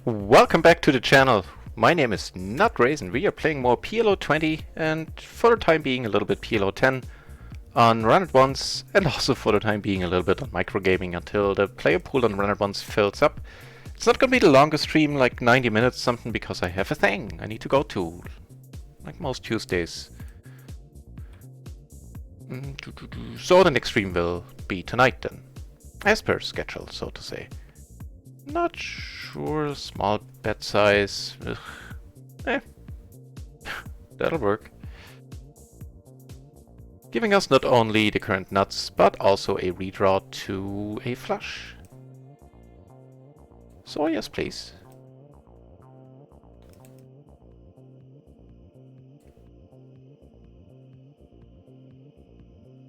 Welcome back to the channel. My name is Not Raisin. We are playing more PLO 20 and for the time being a little bit PLO 10 on RunItOnce and also for the time being a little bit on microgaming until the player pool on RunItOnce fills up. It's not gonna be the longest stream, like 90 minutes something, because I have a thing I need to go to, like most Tuesdays. So the next stream will be tonight then, as per schedule, so to say. Not sure, small bet size. That'll work. Giving us not only the current nuts, but also a redraw to a flush. So yes, please.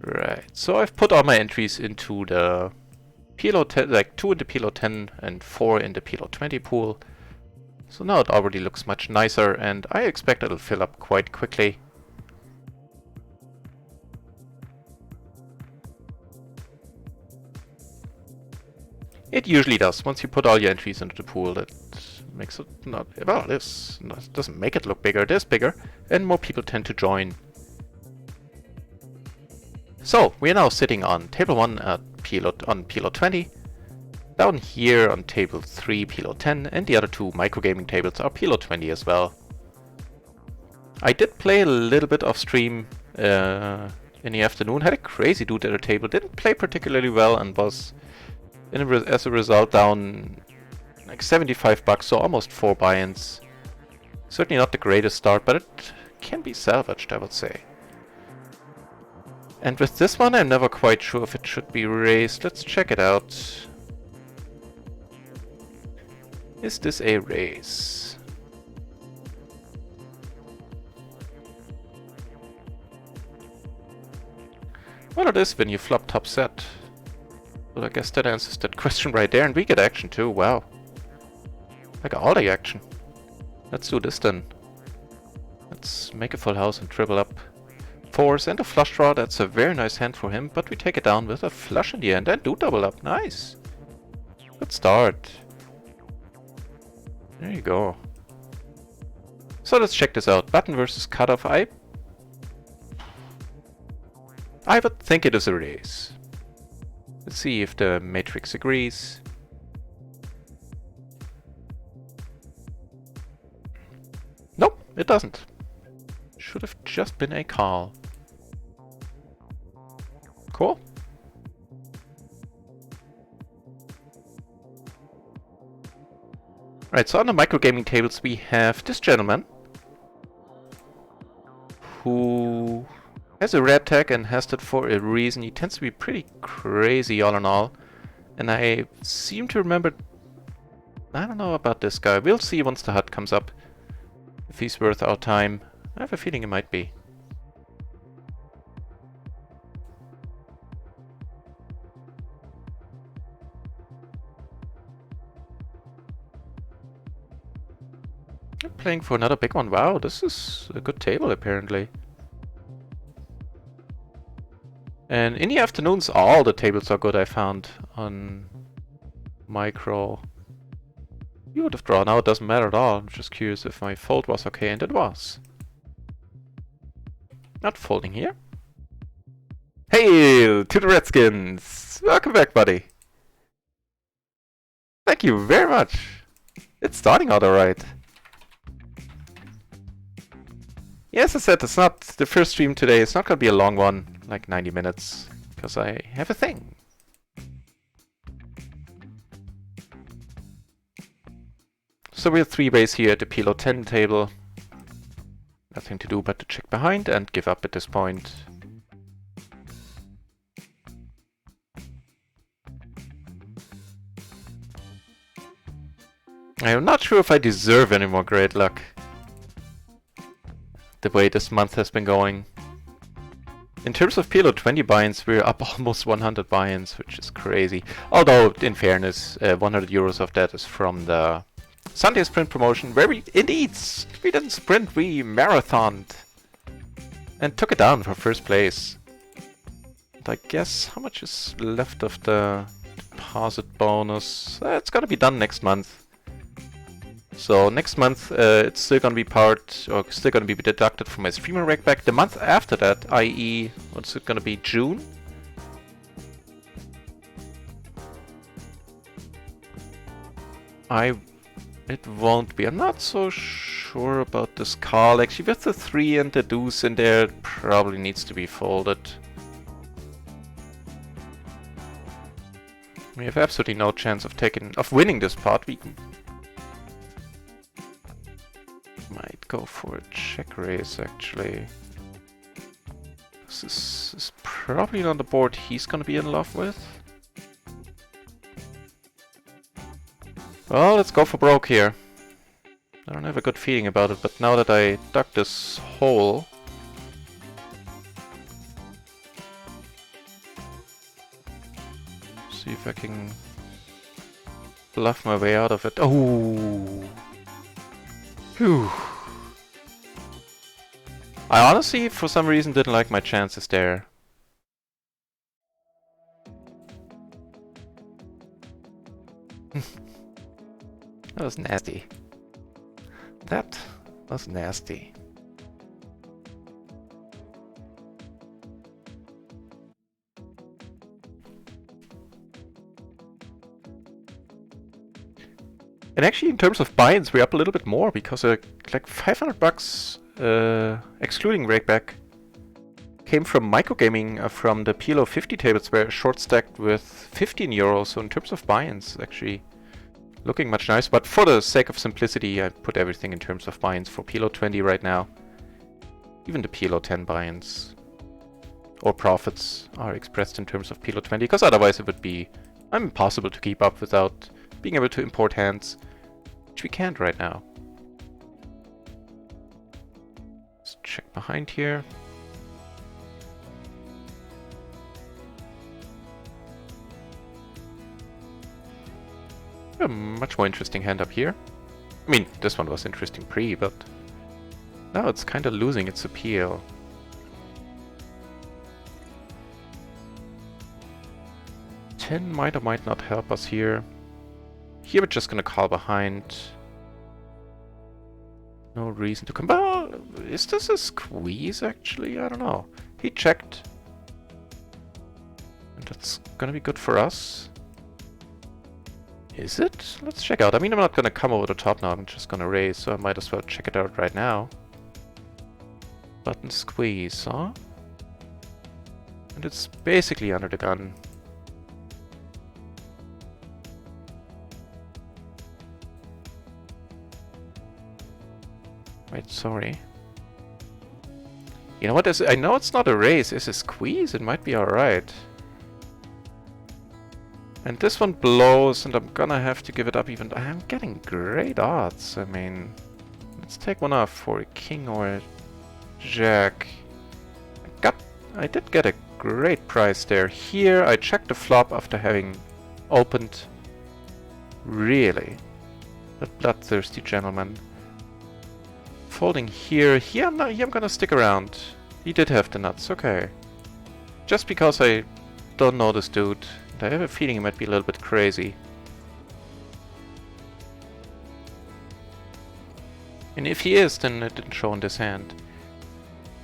Right, so I've put all my entries into the PLO 10, like 2 in the PLO 10 and 4 in the PLO 20 pool. So now it already looks much nicer and I expect it'll fill up quite quickly. It usually does. Once you put all your entries into the pool, that makes it not... well, this doesn't make it look bigger, it is bigger, and more people tend to join. So, we are now sitting on table 1 at PLO 20, down here on table 3 PLO 10, and the other two microgaming tables are PLO 20 as well. I did play a little bit off stream in the afternoon, had a crazy dude at the table, didn't play particularly well and was, as a result, down like $75, so almost 4 buy-ins. Certainly not the greatest start, but it can be salvaged, I would say. And with this one, I'm never quite sure if it should be raised. Let's check it out. Is this a raise? Well, it is when you flop top set. Well, I guess that answers that question right there, and we get action too. Wow. Like all the action. Let's do this then. Let's make a full house and triple up. 4s and a flush draw. That's a very nice hand for him, but we take it down with a flush in the end and do double up. Nice. Good start. There you go. So let's check this out. Button versus cutoff. I would think it is a raise. Let's see if the matrix agrees. Nope, it doesn't. Should have just been a call. Cool. Right, so on the microgaming tables we have this gentleman who has a red tag and has that for a reason. He tends to be pretty crazy all in all. And I seem to remember... I don't know about this guy. We'll see once the HUD comes up if he's worth our time. I have a feeling he might be. I'm playing for another big one. Wow, this is a good table apparently. And in the afternoons all the tables are good, I found, on micro. You would have drawn. Now it doesn't matter at all. I'm just curious if my fold was okay, and it was. Not folding here. Hail to the Redskins! Welcome back, buddy. Thank you very much. It's starting out alright. Yes, I said it's not the first stream today. It's not gonna be a long one, like 90 minutes, because I have a thing. So we're 3 ways here at the PLO 10 table. Nothing to do but to check behind and give up at this point. I'm not sure if I deserve any more great luck. The way this month has been going. In terms of PLO 20 buy-ins, we're up almost 100 buy-ins, which is crazy. Although, in fairness, 100 euros of that is from the Sunday sprint promotion, where we didn't sprint, we marathoned and took it down for first place. And I guess how much is left of the deposit bonus? It's gonna be done next month. So next month it's still gonna be still gonna be deducted from my streamer rake back. The month after that, i.e., what's it gonna be, June? It won't be. I'm not so sure about this call. Actually, with the 3 and the deuce in there, it probably needs to be folded. We have absolutely no chance of winning this pot. We might go for a check raise, actually. This is probably not the board he's gonna be in love with. Well, let's go for broke here. I don't have a good feeling about it, but now that I dug this hole... See if I can bluff my way out of it. Oh! Phew. I honestly, for some reason, didn't like my chances there. That was nasty. That was nasty. And actually, in terms of buy-ins, we're up a little bit more because like 500 bucks, excluding rakeback, came from microgaming from the PLO 50 tables, where short stacked with 15 euros. So in terms of buy-ins, actually looking much nicer. But for the sake of simplicity, I put everything in terms of buy-ins for PLO 20 right now. Even the PLO 10 buy-ins or profits are expressed in terms of PLO 20, because otherwise it would be impossible to keep up without being able to import hands, which we can't right now. Let's check behind here. A much more interesting hand up here. I mean, this one was interesting pre, but now it's kind of losing its appeal. Ten might or might not help us here. Here we're just gonna call behind. No reason to come back. Is this a squeeze, actually? I don't know. He checked. And that's gonna be good for us. Is it? Let's check out. I mean, I'm not gonna come over the top now. I'm just gonna raise, so I might as well check it out right now. Button squeeze, huh? And it's basically under the gun. Wait, sorry. You know what? I know it's not a raise. It's a squeeze. It might be alright. And this one blows, and I'm gonna have to give it up even... I'm getting great odds. I mean... Let's take one off for a king or a jack. I did get a great price there. Here, I checked the flop after having opened... Really? That bloodthirsty gentleman. Folding here. Here I'm gonna stick around. He did have the nuts, okay. Just because I don't know this dude. I have a feeling he might be a little bit crazy. And if he is, then it didn't show in this hand.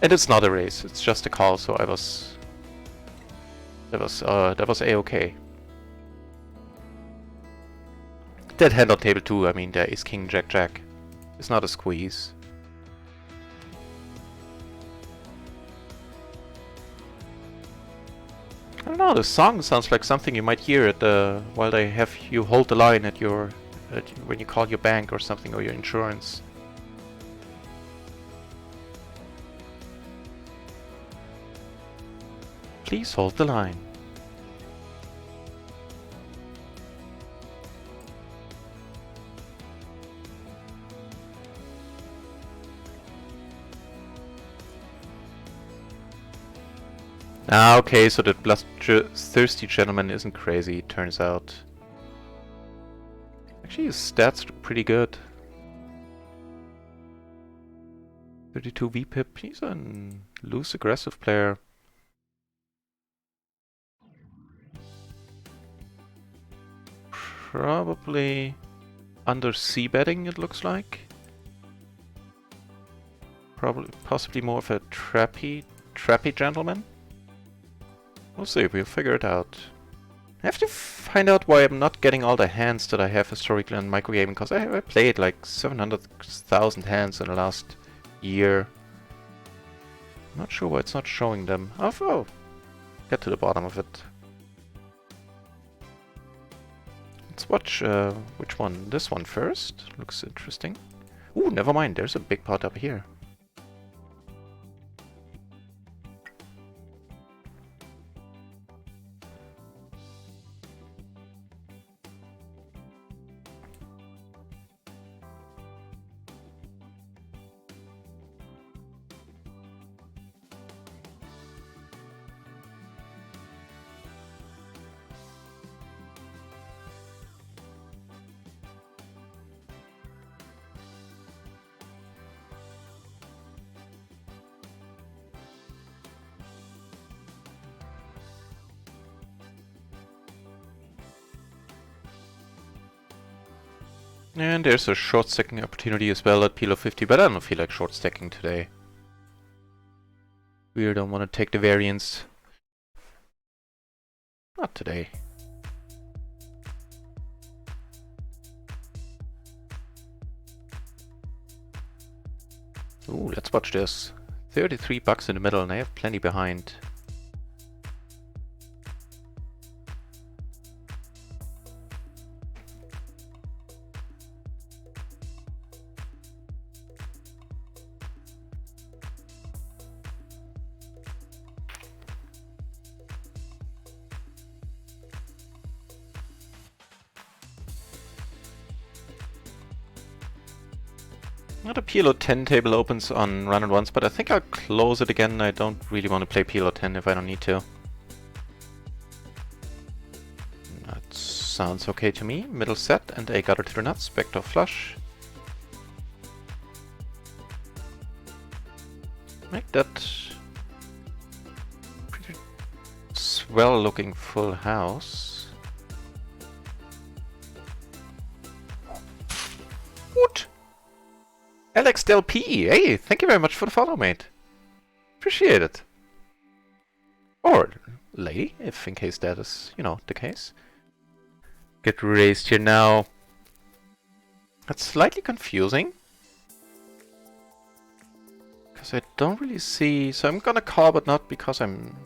And it's not a raise, it's just a call, so that was a-okay. That hand on table 2, I mean, there is king jack jack. It's not a squeeze. I don't know, the song sounds like something you might hear at while they have you hold the line at when you call your bank or something, or your insurance. Please hold the line. Ah, okay, so that bloodthirsty gentleman isn't crazy, it turns out. Actually, his stats look pretty good. 32 VPIP, he's a loose aggressive player. Probably... undersea betting, it looks like. Possibly more of a trappy gentleman. We'll see, we'll figure it out. I have to find out why I'm not getting all the hands that I have historically in microgaming, because I played like 700,000 hands in the last year. I'm not sure why it's not showing them. Oh, get to the bottom of it. Let's watch which one? This one first. Looks interesting. Ooh, never mind. There's a big pot up here. And there's a short stacking opportunity as well at PLO 50, but I don't feel like short stacking today. We don't want to take the variance. Not today. Ooh, let's watch this. 33 bucks in the middle and I have plenty behind. The PLO 10 table opens on RunItOnce, but I think I'll close it again. I don't really want to play PLO 10 if I don't need to. That sounds okay to me. Middle set and a gutter to the nuts. Backdoor flush. Make that pretty swell looking full house. What? Alex Del P, hey, thank you very much for the follow, mate. Appreciate it. Or lay, if in case that is, you know, the case. Get raised here now. That's slightly confusing. Because I don't really see... So I'm gonna call, but not because I'm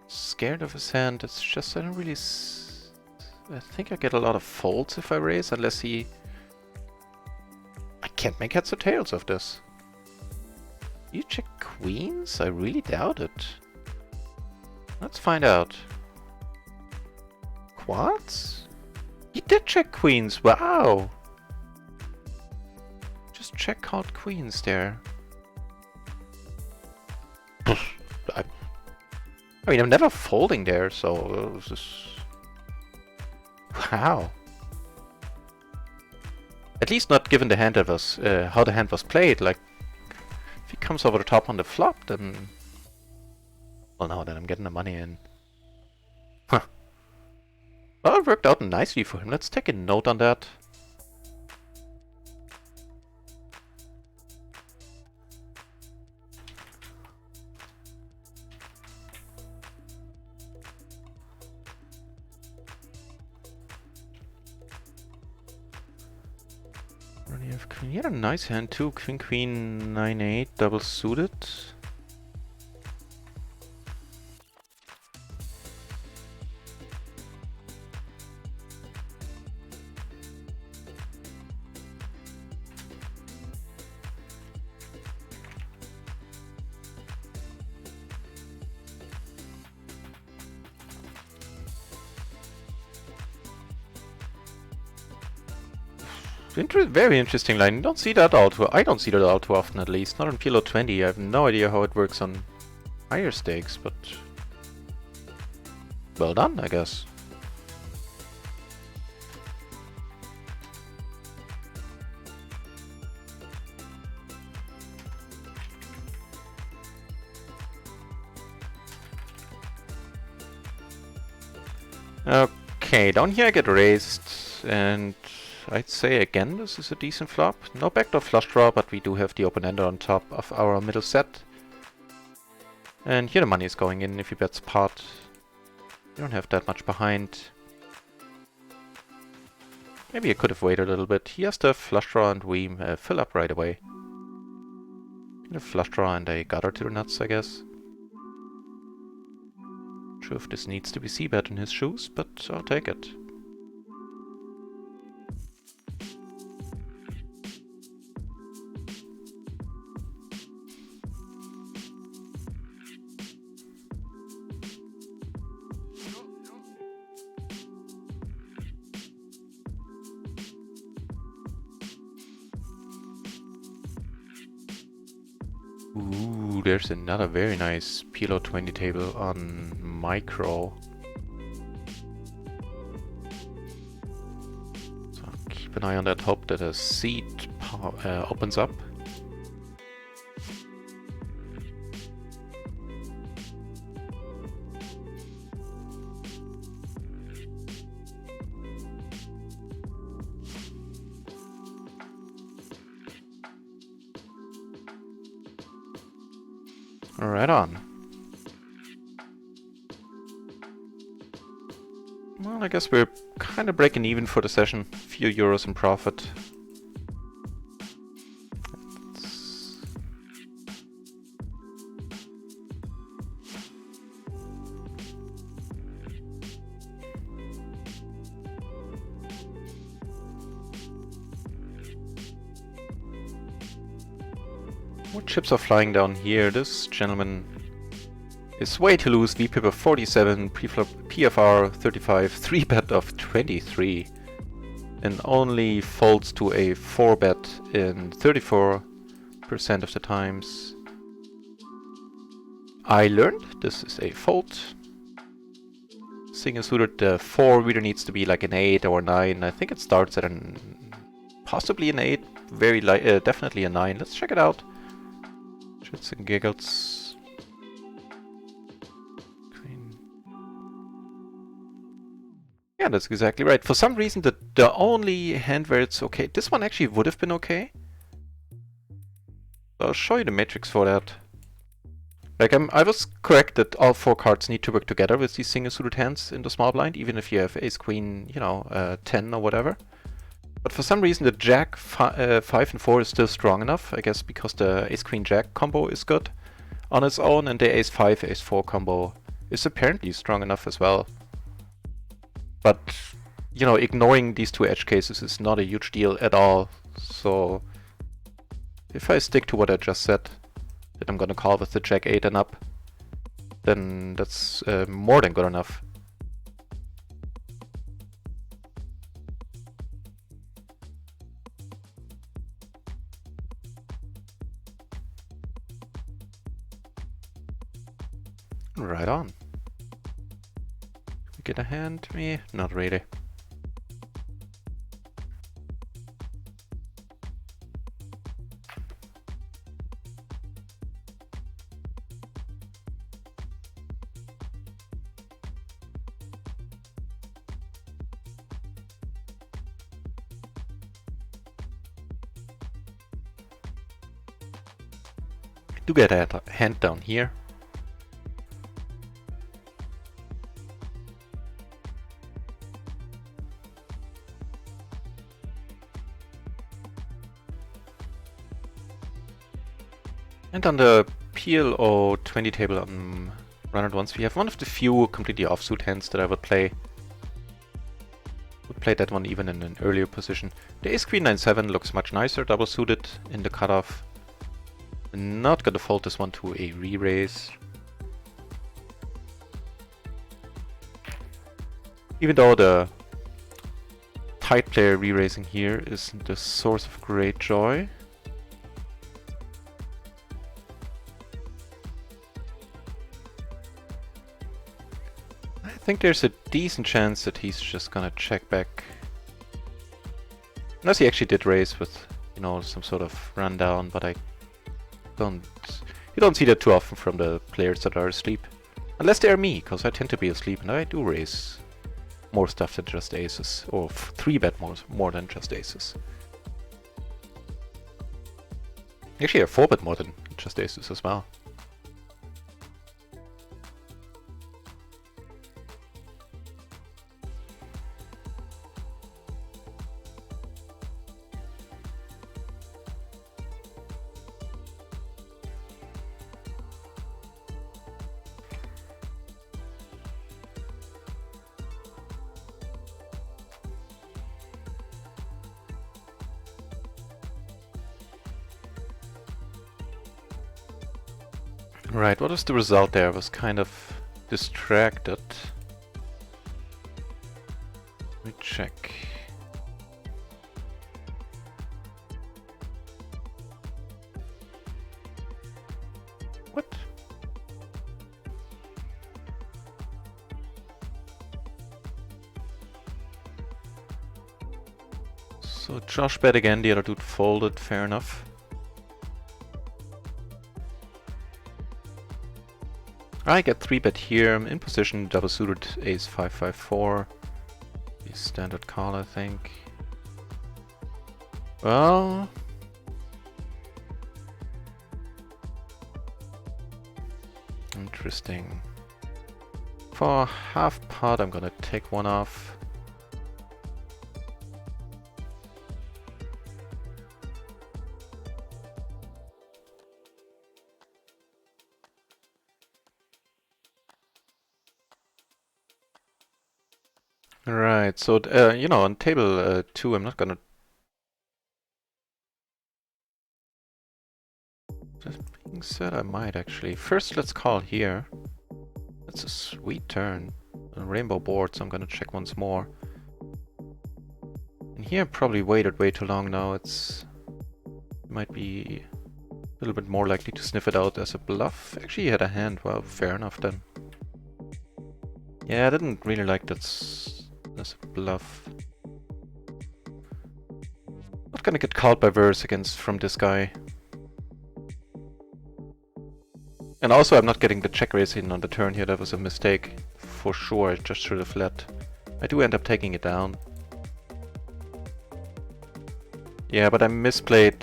scared of his hand. It's just I don't really... I think I get a lot of folds if I raise, unless he... I can't make heads or tails of this. You check queens? I really doubt it. Let's find out. Quads? He did check queens, wow! Just check called queens there. I mean, I'm never folding there, so it was just... Wow. At least not given the hand that was, how the hand was played. Like, if he comes over the top on the flop, then... Well, no, then I'm getting the money in. Huh. Well, it worked out nicely for him. Let's take a note on that. He had a nice hand too, Queen Queen 9-8, double suited. Very interesting line. Don't see that all too. I don't see that all too often, at least. Not on PLO 20. I have no idea how it works on higher stakes, but well done, I guess. Okay, down here I get raised, and I'd say again this is a decent flop. No backdoor flush draw, but we do have the open-ender on top of our middle set. And here the money is going in if you bet pot. You don't have that much behind. Maybe I could have waited a little bit. He has the flush draw and we fill up right away. A flush draw and a gutter to the nuts, I guess. Not sure if this needs to be c-bet in his shoes, but I'll take it. Ooh, there's another very nice PLO 20 table on micro. So keep an eye on that, hope that a seat opens up. Right on. Well, I guess we're kind of breaking even for the session. A few euros in profit. What chips are flying down here? This gentleman is way too loose. VPIP of 47, preflop PFR 35, 3-bet of 23, and only folds to a 4-bet in 34% of the times. I learned this is a fold. Single suited, the 4 really needs to be like an 8 or 9. I think it starts at possibly an 8, very definitely a 9. Let's check it out. Shits and giggles. Queen. Yeah, that's exactly right. For some reason, the only hand where it's okay, this one actually would have been okay. I'll show you the matrix for that. Like, I was correct that all 4 cards need to work together with these single suited hands in the small blind, even if you have ace queen, you know, 10 or whatever. But for some reason the jack 5 and 4 is still strong enough, I guess because the ace queen jack combo is good on its own, and the ace 5 ace 4 combo is apparently strong enough as well. But, you know, ignoring these 2 edge cases is not a huge deal at all. So if I stick to what I just said, that I'm gonna call with the jack 8 and up, then that's more than good enough. Right on. We get a hand? Me? Not really. Do get a hand down here. And on the PLO 20 table on RunItOnce, we have one of the few completely offsuit hands that I would play. Would play that one even in an earlier position. The ace queen 9-7 looks much nicer, double suited in the cutoff. Not gonna fold this one to a re-raise. Even though the tight player re-raising here is the source of great joy. I think there's a decent chance that he's just gonna check back. Unless he actually did raise with, you know, some sort of rundown, but you don't see that too often from the players that are asleep. Unless they are me, because I tend to be asleep and I do raise more stuff than just aces, or 3-bet more than just aces. Actually, a 4-bet more than just aces as well. Right, what was the result there? I was kind of distracted. Let me check. What? So Josh bet again, the other dude folded, fair enough. I get 3-bet here, I'm in position, double suited ace 5-5-4. The standard call, I think. Well... interesting. For half pot, I'm gonna take one off. Right, so you know, on table 2, I'm not gonna. That being said, I might actually. First, let's call here. That's a sweet turn. A rainbow board, so I'm gonna check once more. And here, I probably waited way too long now. It's might be a little bit more likely to sniff it out as a bluff. Actually, he had a hand. Well, fair enough then. Yeah, I didn't really like that as a bluff. Not gonna get called by verse against from this guy. And also I'm not getting the check raise in on the turn here, that was a mistake. For sure, I just should have let. I do end up taking it down. Yeah, but I misplayed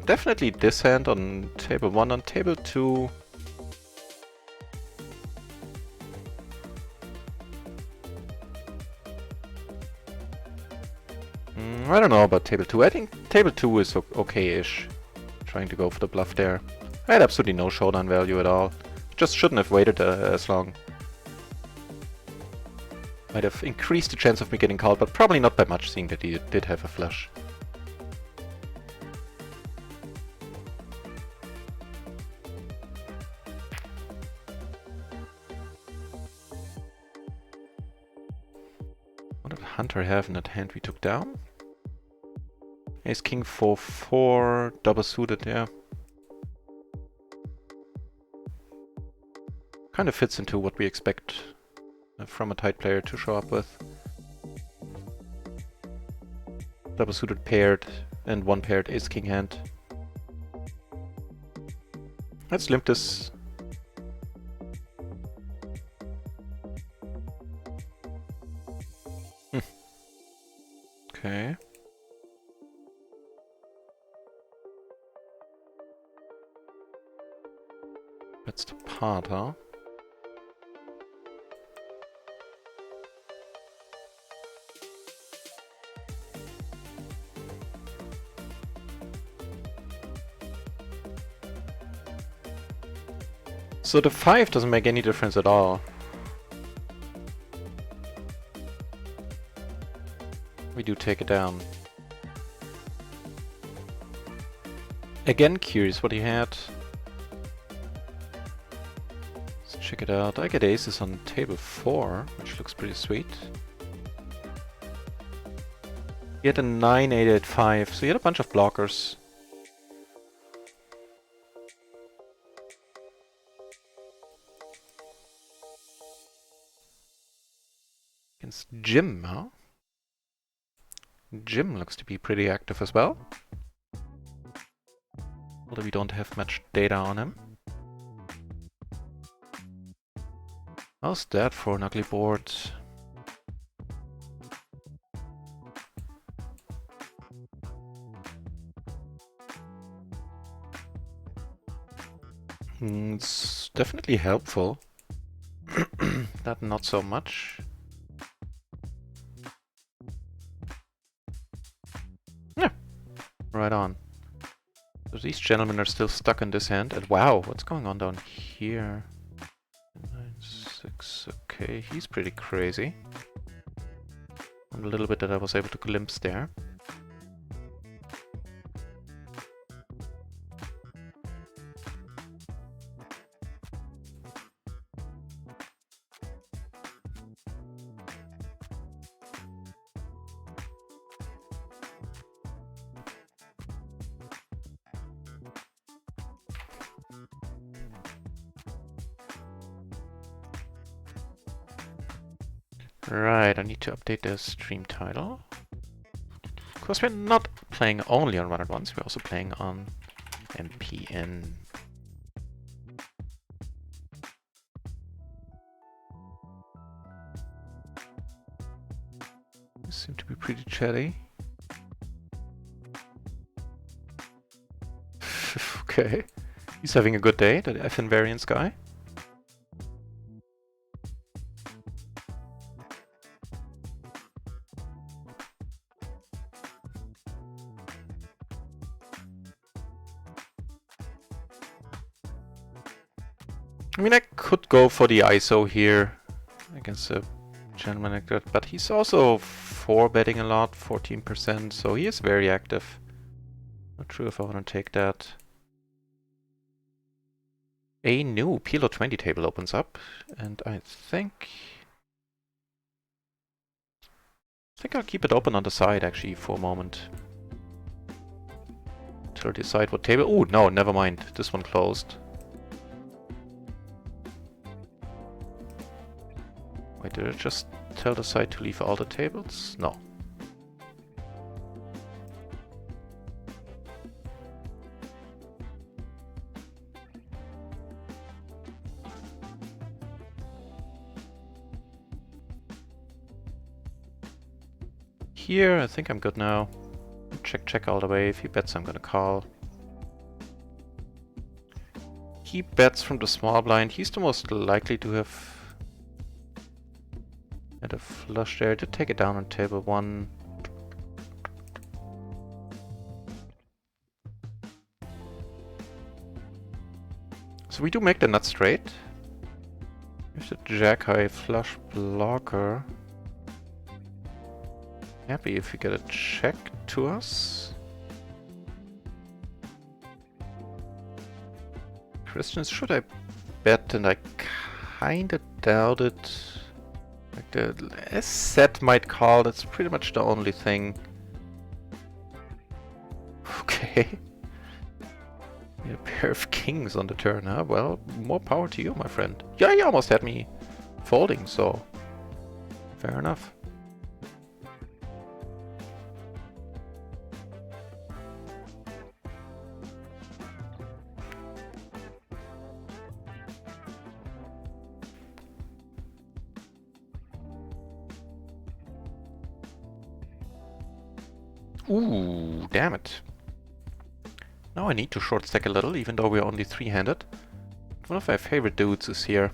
definitely this hand on table 1. On table 2... I don't know about table 2. I think table 2 is okay-ish. Trying to go for the bluff there. I had absolutely no showdown value at all. Just shouldn't have waited as long. Might have increased the chance of me getting called, but probably not by much, seeing that he did have a flush. What did Hunter have in that hand we took down? Ace King 4-4, double suited, yeah. Kind of fits into what we expect from a tight player to show up with. Double suited paired and one paired Ace King hand. Let's limp this. Okay. That's the part, huh? So the 5 doesn't make any difference at all. We do take it down. Again, curious what he had. Let's check it out. I get aces on table 4, which looks pretty sweet. He had a 9, 8, 8, 5, so he had a bunch of blockers. Against Jim, huh? Jim looks to be pretty active as well. Although we don't have much data on him. How's that for an ugly board? It's definitely helpful. That not so much. Yeah, right on. So these gentlemen are still stuck in this hand. And wow, what's going on down here? 9-6, okay, he's pretty crazy. And a little bit that I was able to glimpse there. Right, I need to update the stream title. Of course, we're not playing only on RunItOnce, we're also playing on MPN. You seem to be pretty chatty. Okay, he's having a good day, that FN variance guy. I mean, I could go for the ISO here against a gentleman like that, but he's also 4-betting a lot, 14%, so he is very active. Not sure if I want to take that. A new PLO 20 table opens up, and I think I'll keep it open on the side actually for a moment. Till I decide what table. Oh no, never mind. This one closed. Wait, did I just tell the side to leave all the tables? No. Here, I think I'm good now. Check all the way. If he bets, I'm gonna call. He bets from the small blind. He's the most likely to have had a flush there to take it down on table 1. So we do make the nut straight. With the jack high flush blocker. Happy if we get a check to us. Questions, should I bet? And I kinda doubt it. Like the S-set might call, that's pretty much the only thing. Okay. A pair of kings on the turn, huh? Well, more power to you, my friend. Yeah, you almost had me folding, so fair enough. Ooh, damn it. Now I need to short stack a little, even though we're only 3-handed. One of my favorite dudes is here.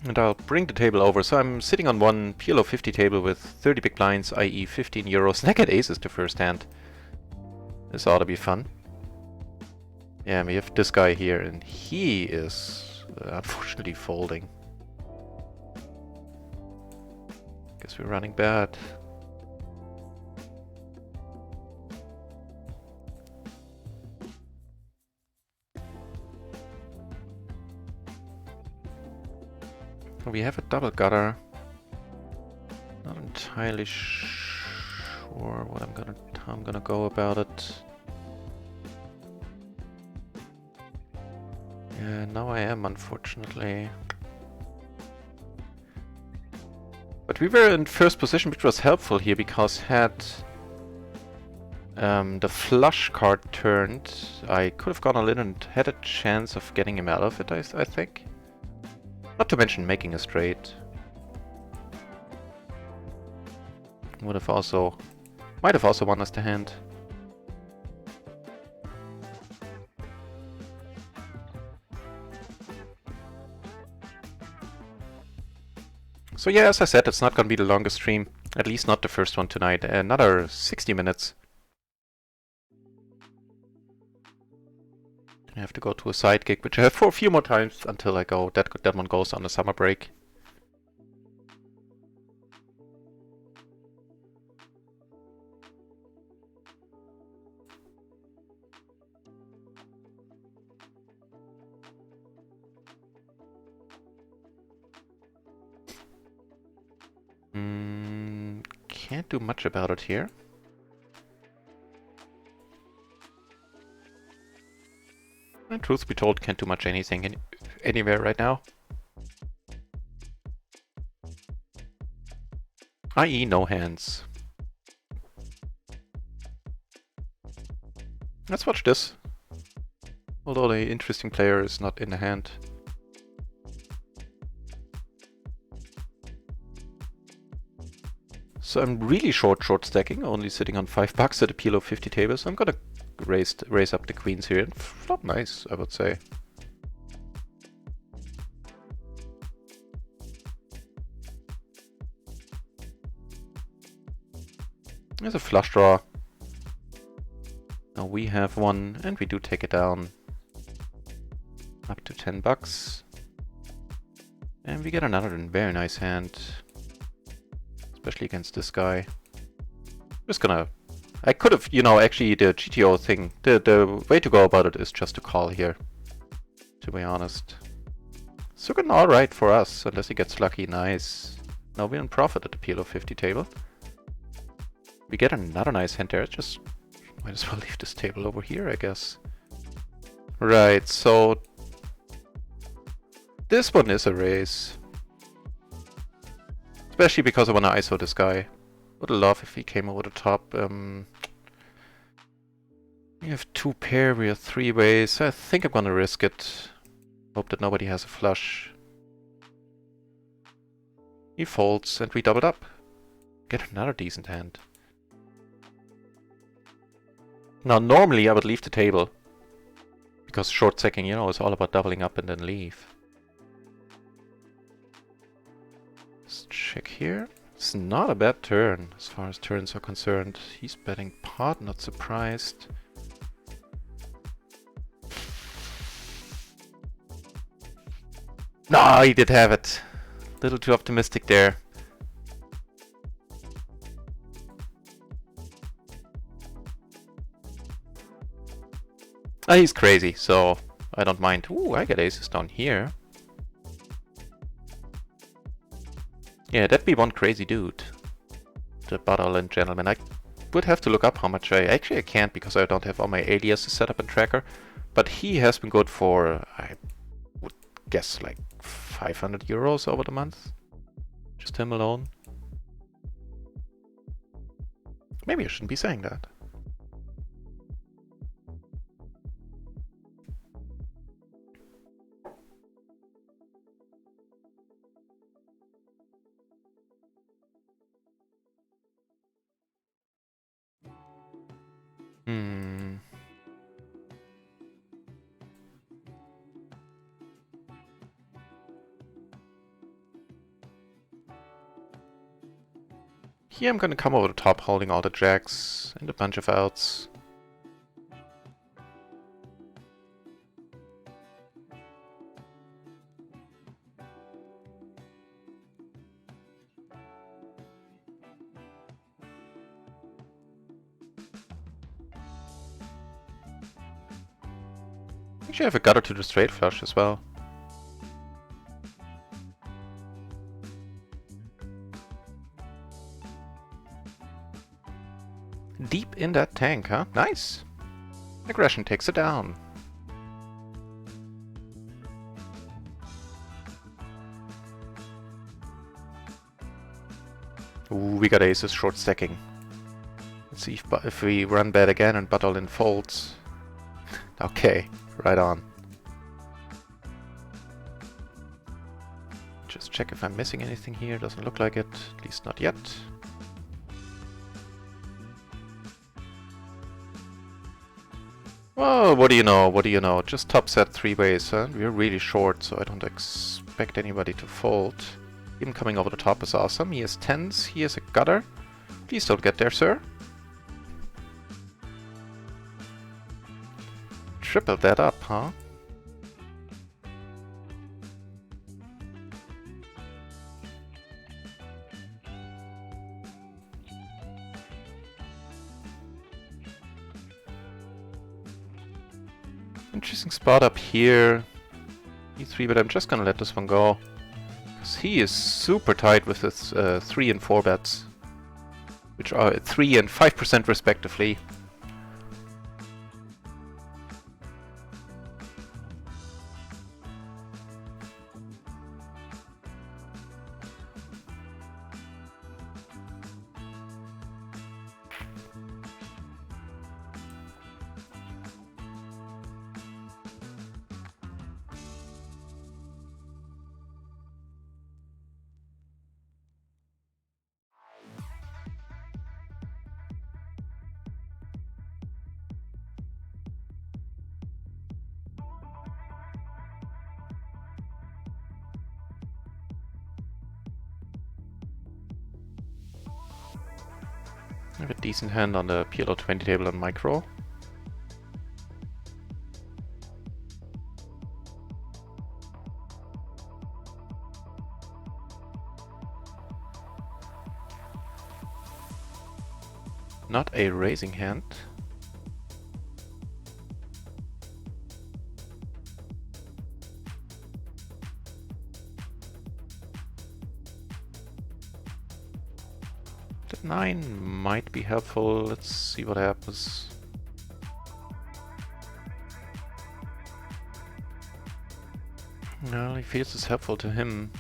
And I'll bring the table over. So I'm sitting on one PLO 50 table with 30 big blinds, i.e. 15 euros. Naked ace is the first hand. This ought to be fun. Yeah, we have this guy here, and he is unfortunately folding. Guess we're running bad. We have a double gutter. Not entirely sure what how I'm gonna go about it. Yeah, now I am, unfortunately. But we were in first position, which was helpful here, because had the flush card turned, I could have gone all in and had a chance of getting him out of it, I think. Not to mention making a straight. Might have also won us the hand. So yeah, as I said, it's not gonna be the longest stream. At least not the first one tonight. Another 60 minutes. I have to go to a side gig, which I have for a few more times until I go. That one goes on a summer break. Can't do much about it here. And truth be told, can't do much anything anywhere right now. I.e. no hands. Let's watch this. Although the interesting player is not in the hand. So I'm really short stacking, only sitting on $5 at a PLO 50 table, so I'm gonna raise up the queens here and flop nice, I would say. There's a flush draw. Now we have one, and we do take it down up to $10. And we get another very nice hand, especially against this guy. Just gonna... I could have, you know, actually the GTO thing, the way to go about it is just to call here, to be honest. So good and alright for us, unless he gets lucky. Nice. Now we're in profit at the PLO 50 table. We get another nice hand there. Just might as well leave this table over here, I guess. Right, so this one is a raise. Especially because I want to ISO this guy. Would love if he came over the top. We have two pair, we have three ways. I think I'm gonna risk it. Hope that nobody has a flush. He folds and we doubled up. Get another decent hand. Now normally I would leave the table. Because short stacking, you know, is all about doubling up and then leave. Let's check here. It's not a bad turn as far as turns are concerned. He's betting pot, not surprised. No, he did have it. Little too optimistic there. He's crazy, so I don't mind. Ooh, I get aces down here. Yeah, that'd be one crazy dude. The Butterland gentleman. I would have to look up how much Actually, I can't because I don't have all my aliases set up in Tracker. But he has been good for, I would guess, like 500 euros over the month. Just him alone. Maybe I shouldn't be saying that. Here I'm gonna come over the top holding all the jacks and a bunch of outs. Actually I have a gutter to the straight flush as well. Deep in that tank, huh? Nice! Aggression takes it down. Ooh, we got aces short stacking. Let's see if we run bad again and Buttle in folds. Okay, right on. Just check if I'm missing anything here. Doesn't look like it, at least not yet. Well, what do you know? What do you know? Just top set three ways, huh? We're really short, so I don't expect anybody to fold. Him coming over the top is awesome. He has tens. He has a gutter. Please don't get there, sir. Triple that up, huh? Interesting spot up here. E3, but I'm just gonna let this one go. Because he is super tight with his 3 and 4 bets. Which are 3 and 5% respectively. I have a decent hand on the PLO 20 table on micro. Not a raising hand. The 9 might be helpful. Let's see what happens. Well, he feels it's helpful to him.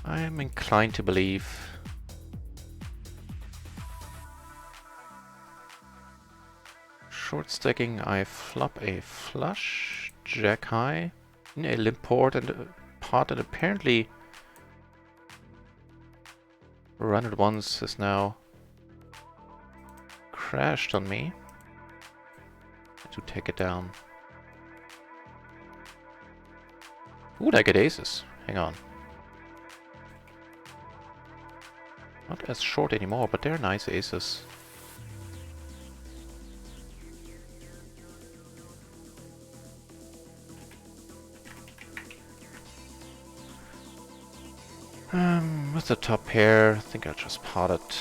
I am inclined to believe. Short stacking, I flop a flush, jack high, in a limp port and a pot that apparently RunItOnce is now crashed on me. To take it down. Ooh, I get aces. Hang on. Not as short anymore, but they're nice aces. With the top pair, I think I'll just pot it.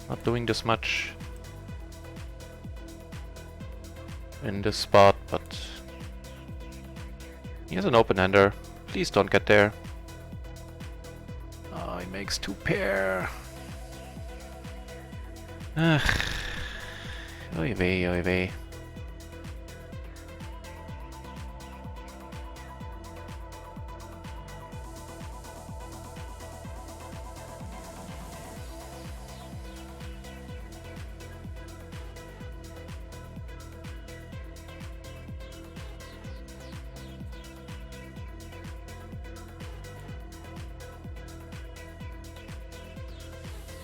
Not doing this much in this spot, but he has an open-ender. Please don't get there. Oh, he makes 2 pair. Ugh. Oy vey, oy vey.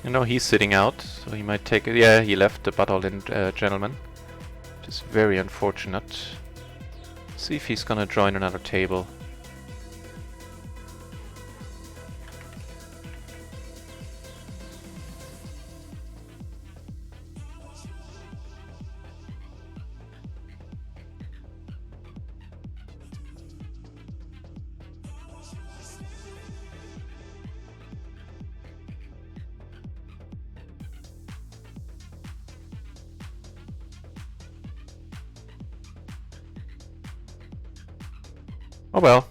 You know, he's sitting out, so he might take it. Yeah, he left the butt all in, gentleman. Which is very unfortunate. See if he's gonna join another table. Oh well.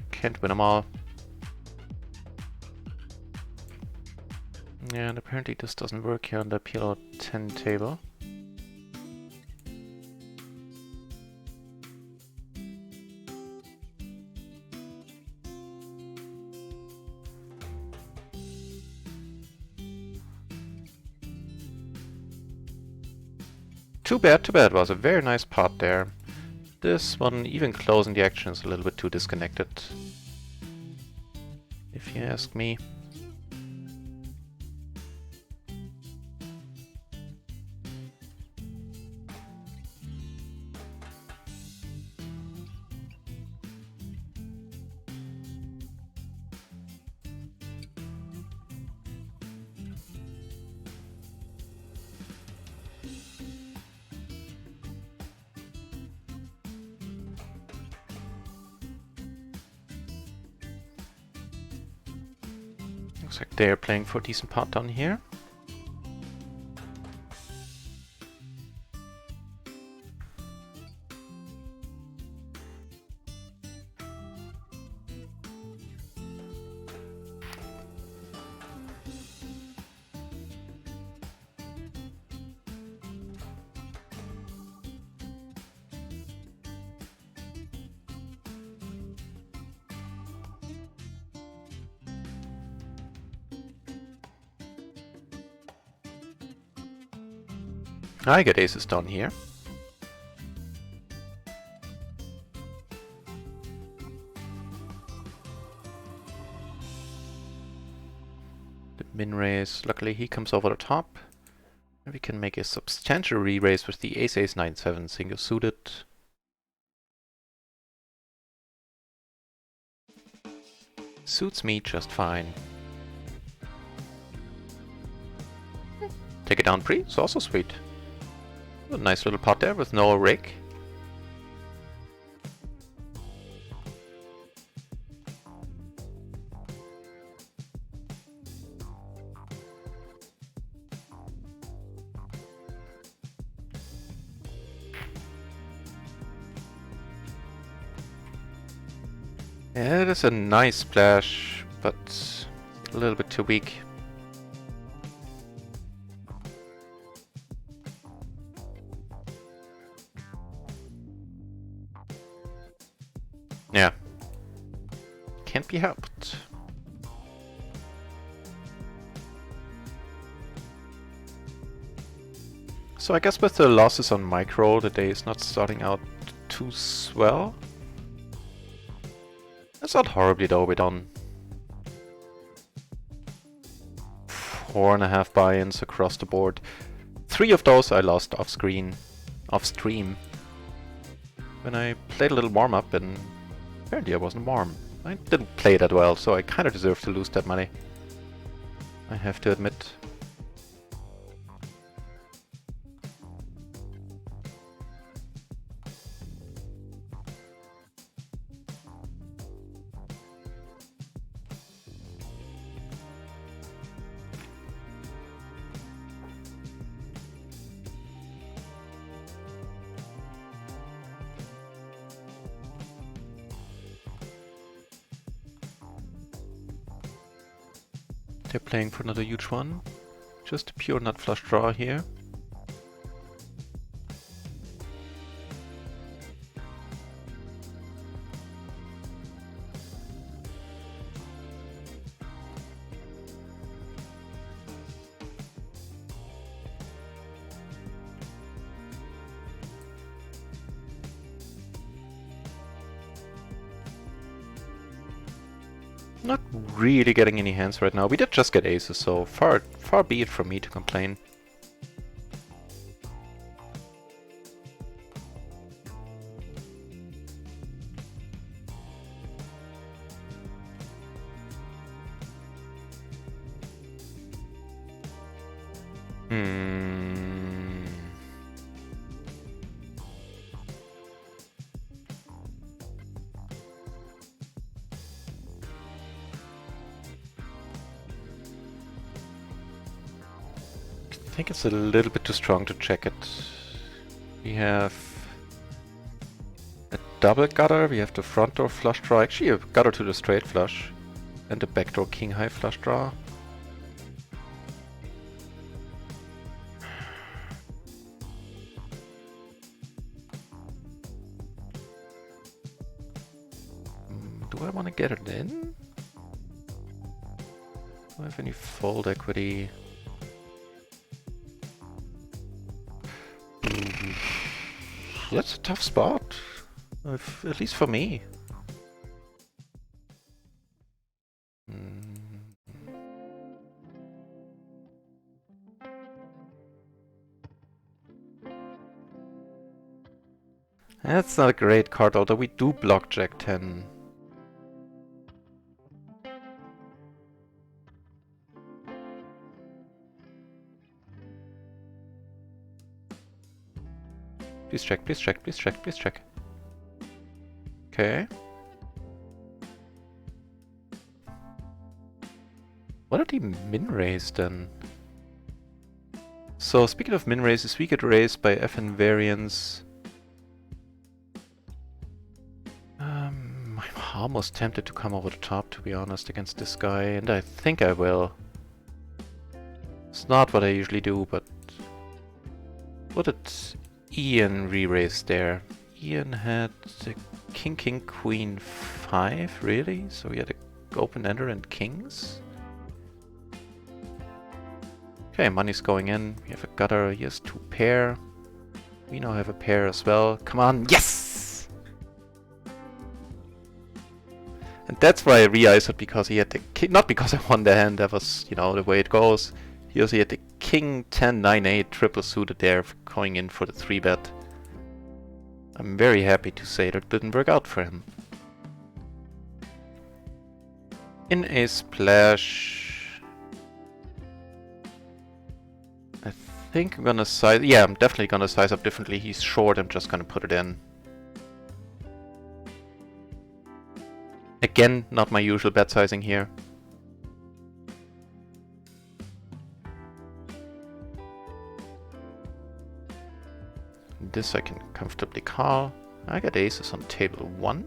Can't win them all. Yeah, and apparently this doesn't work here on the PLO 10 table. Too bad, too bad. Was a very nice pot there. This one, even closing the action, is a little bit too disconnected, if you ask me. Looks like they're playing for a decent pot down here. I get aces down here. The min raise, luckily he comes over the top. And we can make a substantial re-raise with the ace 9-7 single suited. Suits me just fine. Take it down pre, it's also sweet. A nice little pot there with no rake. Yeah, it is a nice splash, but a little bit too weak. Yeah. Can't be helped. So I guess with the losses on micro, the day is not starting out too swell. That's not horribly though, we're done 4.5 buy-ins across the board. 3 of those I lost off stream. When I played a little warm-up and apparently I wasn't warm. I didn't play that well, so I kind of deserve to lose that money. I have to admit. They're playing for another huge one. Just a pure nut flush draw here. Not really getting any hands right now. We did just get aces, so far be it from me to complain. I think it's a little bit too strong to check it. We have a double gutter, we have the front door flush draw, actually a gutter to the straight flush, and a backdoor king high flush draw. Do I want to get it in? Do I have any fold equity? That's a tough spot, at least for me. That's not a great card, although we do block Jack 10. Please check, please check, please check, please check. Okay. What did he min raise then? So speaking of min raises, we get raised by FN variance. I'm almost tempted to come over the top, to be honest, against this guy, and I think I will. It's not what I usually do, but what did Ian re-raise there? Ian had the King, King, Queen 5, really? So we had a open-ender and kings? Okay, money's going in. We have a gutter. He has 2 pair. We now have a pair as well. Come on, yes! And that's why I re-ISO'd, because he had the king. Not because I won the hand, that was, you know, the way it goes. He also had the king 10, 9, 8 triple suited there, going in for the 3-bet. I'm very happy to say that didn't work out for him. In a splash, I think I'm gonna size. Yeah, I'm definitely gonna size up differently. He's short, I'm just gonna put it in. Again, not my usual bet sizing here. This I can comfortably call. I got aces on table 1.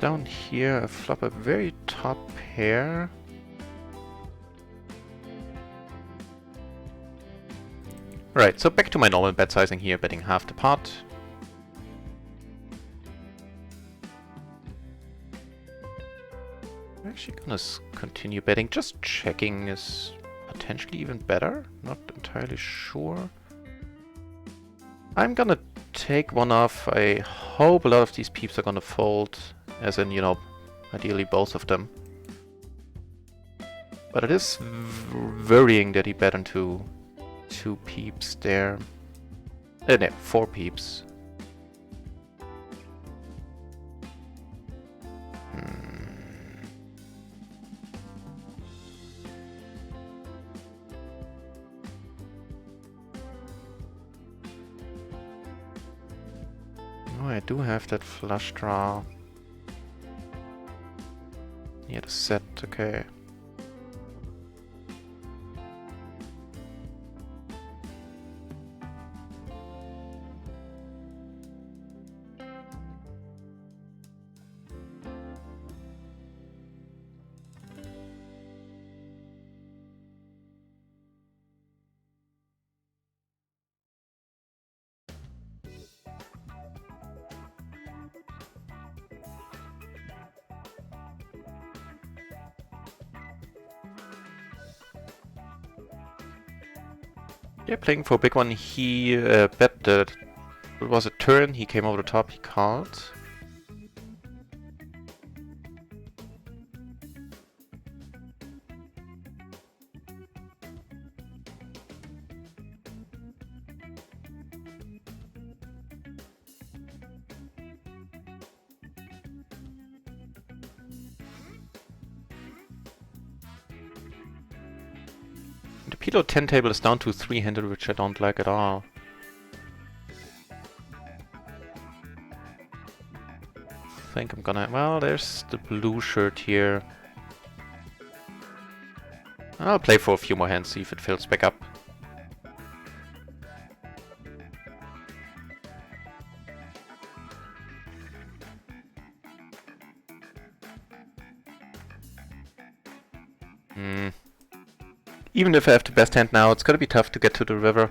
Down here I flop a very top pair. Right, so back to my normal bet sizing here, betting half the pot. I'm actually gonna continue betting. Just checking is potentially even better. Not entirely sure. I'm gonna take one off. I hope a lot of these peeps are gonna fold. As in, you know, ideally both of them. But it is worrying that he bet into 2 peeps there. No, 4 peeps. Oh, I do have that flush draw. Yeah, the set, okay. Yeah, playing for a big one. He bet that it was a turn. He came over the top. He called. The PLO 10 table is down to 3-handed, which I don't like at all. I think I'm gonna... Well, there's the blue shirt here. I'll play for a few more hands, see if it fills back up. Even if I have the best hand now, it's gonna be tough to get to the river.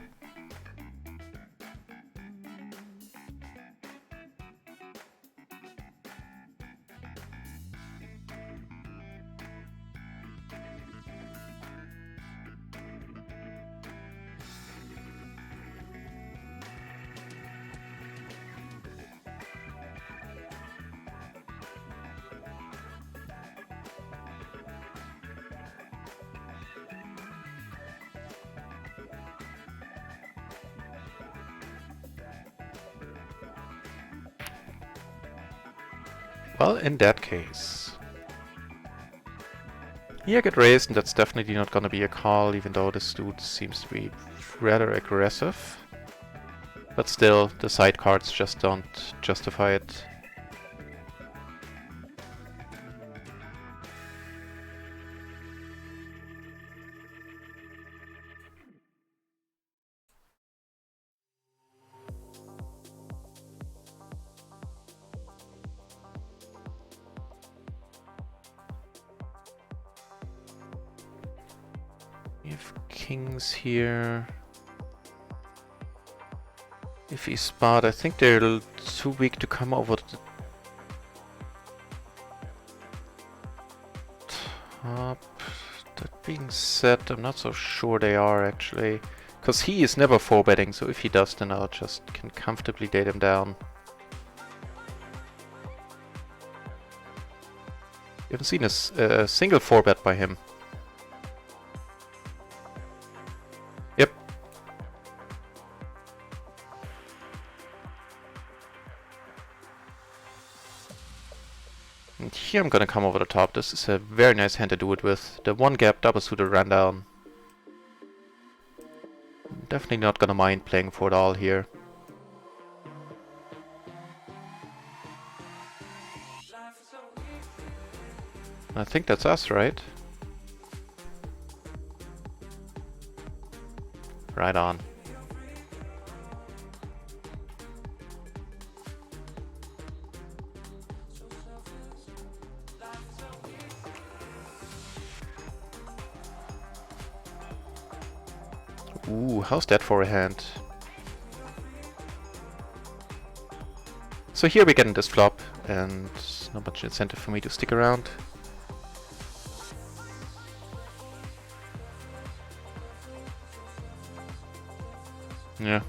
Well, in that case... Yeah, get raised, and that's definitely not gonna be a call, even though this dude seems to be rather aggressive. But still, the side cards just don't justify it. We have kings here. If he spot, I think they're too weak to come over the top. That being said, I'm not so sure they are actually. Because he is never 4-betting, so if he does, then I'll just can comfortably date him down. You haven't seen a single 4-bet by him. Yep. And here I'm gonna come over the top. This is a very nice hand to do it with. The one gap double suited rundown. Definitely not gonna mind playing for it all here. I think that's us, right? Right on. Ooh, how's that for a hand? So here we get in this flop, and not much incentive for me to stick around. Yeah.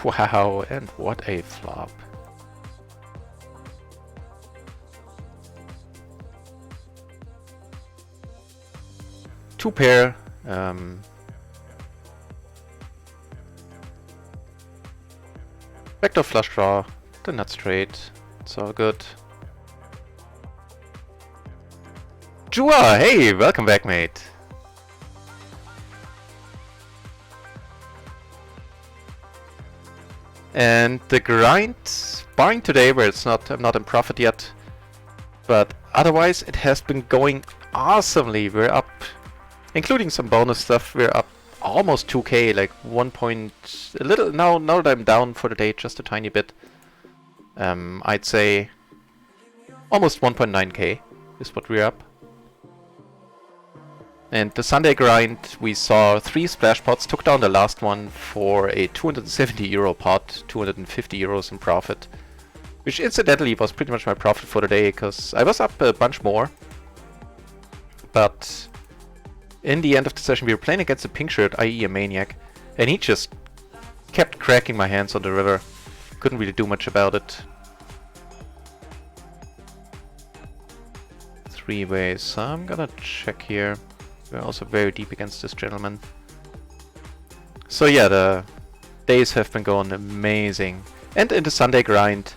Wow, and what a flop. Two pair. Backdoor flush draw, the nut straight. It's all good. Jua, hey, welcome back, mate. And the grind, barring today where I'm not in profit yet, but otherwise it has been going awesomely. We're up, including some bonus stuff, we're up almost 2k, like 1 point, a little, now that I'm down for the day just a tiny bit, I'd say almost 1.9k is what we're up. And the Sunday grind, we saw 3 splash pots, took down the last one for a 270 euro pot, 250 euros in profit. Which incidentally was pretty much my profit for the day, because I was up a bunch more. But in the end of the session we were playing against a pink shirt, i.e. a maniac, and he just kept cracking my hands on the river. Couldn't really do much about it. 3 ways, so I'm gonna check here. We're also very deep against this gentleman. So yeah, the days have been going amazing. And in the Sunday grind,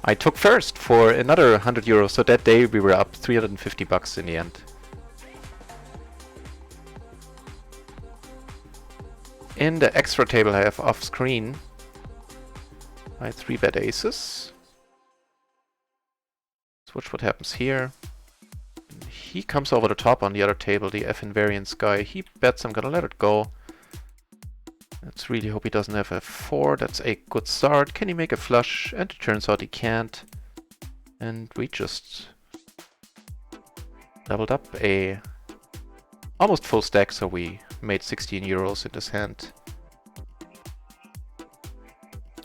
I took first for another 100 euros. So that day we were up 350 bucks in the end. In the extra table I have off screen, I 3-bet aces. Let's watch what happens here. He comes over the top on the other table, the F invariance guy. He bets, I'm gonna let it go. Let's really hope he doesn't have a 4. That's a good start. Can he make a flush? And it turns out he can't. And we just doubled up a almost full stack, so we made 16 euros in this hand.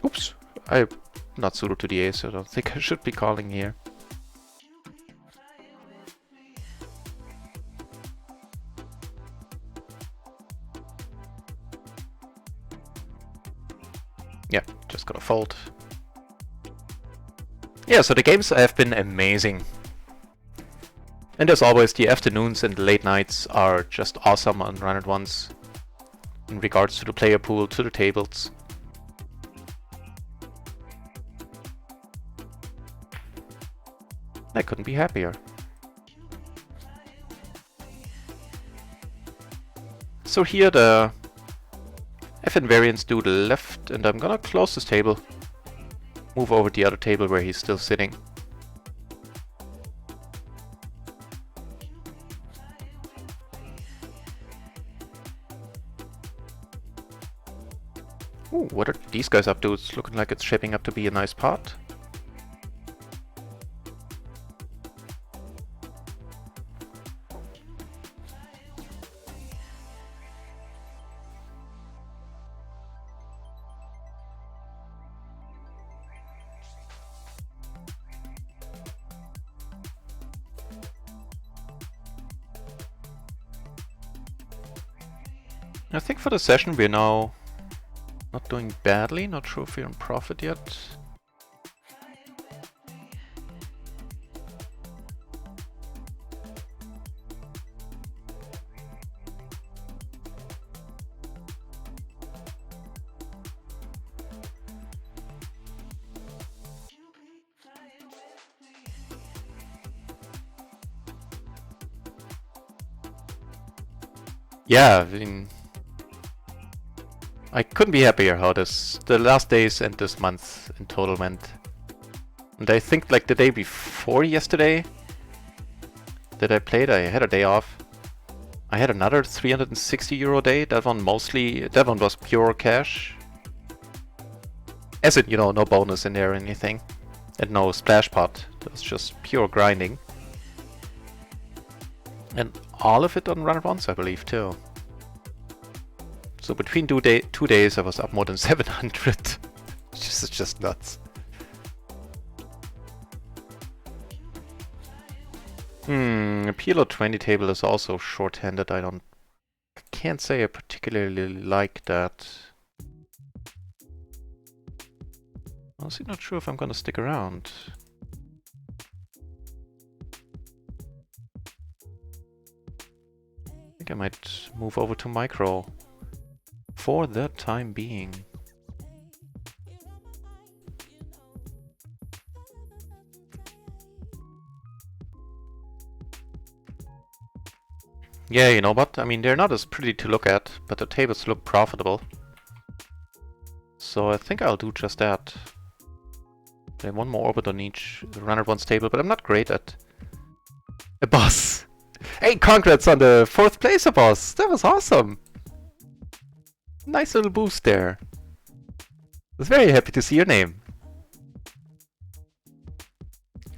Oops, I'm not suited to the ace, so I don't think I should be calling here. Yeah, just gotta fold. Yeah, so the games have been amazing. And as always, the afternoons and late nights are just awesome on RunItOnce in regards to the player pool, to the tables. I couldn't be happier. So here the F invariants do the left, and I'm gonna close this table. Move over the other table where he's still sitting. Ooh, what are these guys up to? It's looking like it's shaping up to be a nice pot. I think for the session we're now not doing badly, not sure if we're in profit yet. Yeah, I mean, I couldn't be happier how the last days and this month in total went. And I think like the day before yesterday that I played, I had a day off. I had another 360 euro day. That one was pure cash. As in, you know, no bonus in there or anything. And no splash pot. That was just pure grinding. And all of it on RunItOnce, I believe, too. So between 2 days I was up more than 700. This is just nuts. A PLO 20 table is also short-handed. I can't say I particularly like that. Honestly not sure if I'm gonna stick around. I think I might move over to micro for the time being. Yeah, you know what? I mean, they're not as pretty to look at, but the tables look profitable. So I think I'll do just that. Play one more orbit on each RunItOnce table, but I'm not great at a boss. Hey, congrats on the 4th place, boss! That was awesome! Nice little boost there. I was very happy to see your name.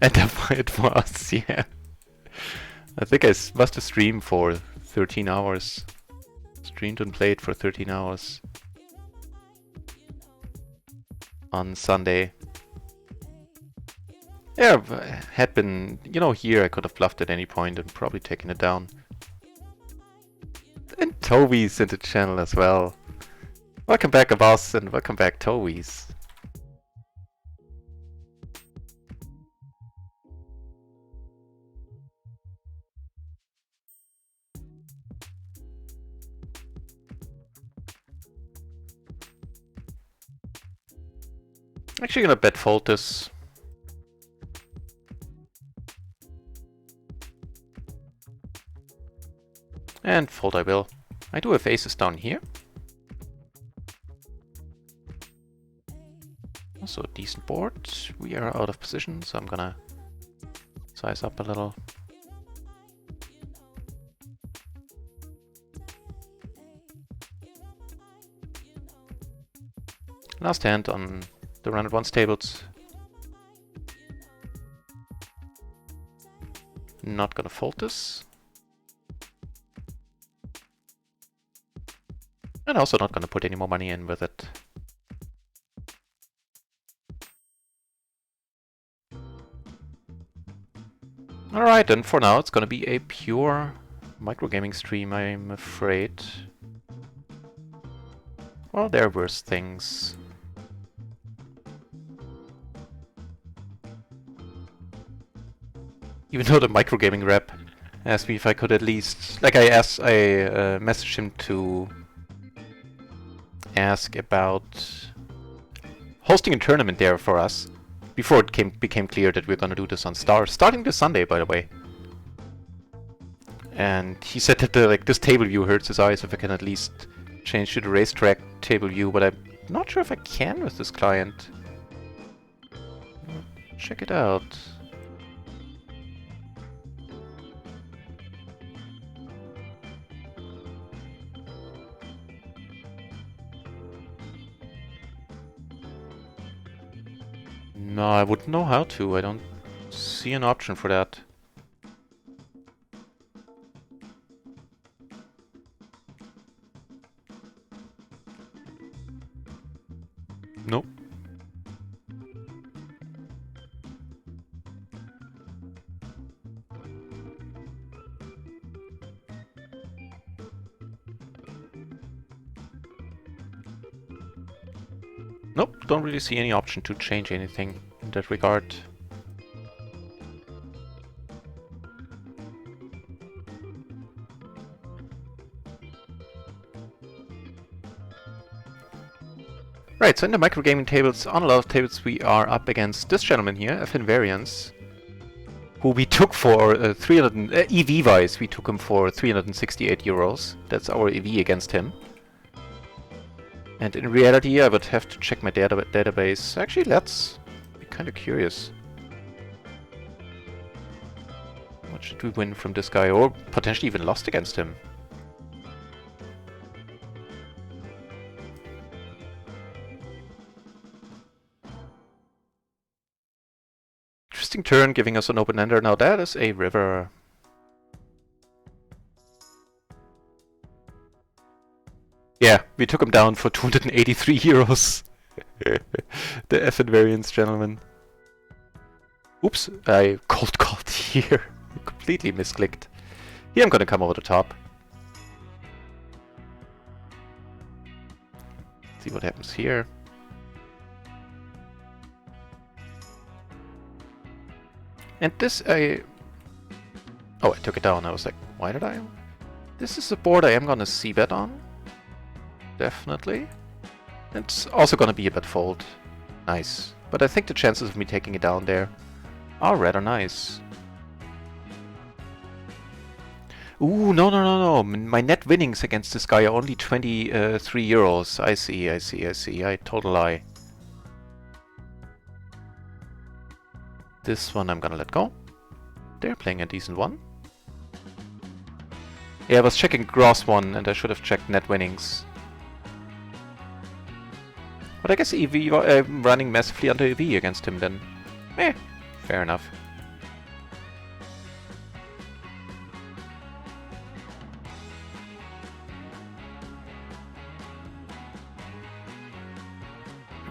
And it was, yeah. I think I must have streamed for 13 hours. Streamed and played for 13 hours. On Sunday. Yeah, had been, you know, here I could have bluffed at any point and probably taken it down. And Toby's in the channel as well. Welcome back, boss, and welcome back, Toby's. Actually gonna bet fold this. And fold I will. I do have aces down here. Also a decent board. We are out of position, so I'm gonna size up a little. Last hand on the RunItOnce tables. Not gonna fold this. And also not gonna put any more money in with it. Alright, and for now it's gonna be a pure microgaming stream, I'm afraid. Well, there are worse things. Even though the microgaming rep asked me if I could at least... Like I messaged him to ask about hosting a tournament there for us. Before it became clear that we're gonna do this on starting this Sunday, by the way. And he said that this table view hurts his eyes if I can at least change to the racetrack table view, but I'm not sure if I can with this client. Check it out. No, I wouldn't know how to. I don't see an option for that. Nope. Nope, don't really see any option to change anything in that regard. Right, so in the microgaming tables, on a lot of tables, we are up against this gentleman here, RunItOnce, who we took for EV-wise, we took him for 368 euros. That's our EV against him. And in reality, I would have to check my database. Actually, let's be kind of curious. What should we win from this guy, or potentially even lost against him? Interesting turn, giving us an open-ender. Now that is a river. Yeah, we took him down for 283 euros. The F invariance, gentlemen. Oops, I cold called here. Completely misclicked. Here I'm gonna come over the top. See what happens here. And this I... Oh, I took it down. I was like, why did I? This is a board I am gonna c-bet on. Definitely. It's also gonna be a bet fold. Nice. But I think the chances of me taking it down there are rather nice. Ooh, no. My net winnings against this guy are only 23 euros. I see. I total lie. This one I'm gonna let go. They're playing a decent one. Yeah, I was checking gross one and I should have checked net winnings. But I guess EV running massively under EV against him then. Fair enough.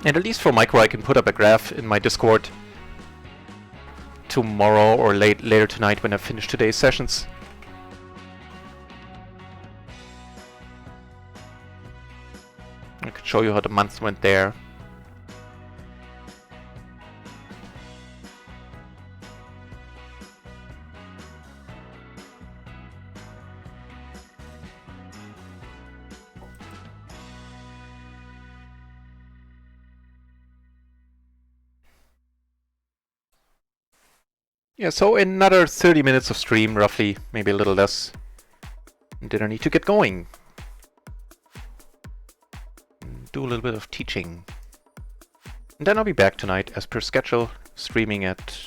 And at least for micro I can put up a graph in my Discord tomorrow or later tonight when I finish today's sessions. I could show you how the month went there. Yeah, so another 30 minutes of stream, roughly, maybe a little less. And then I need to get going. Do a little bit of teaching. And then I'll be back tonight, as per schedule, streaming at,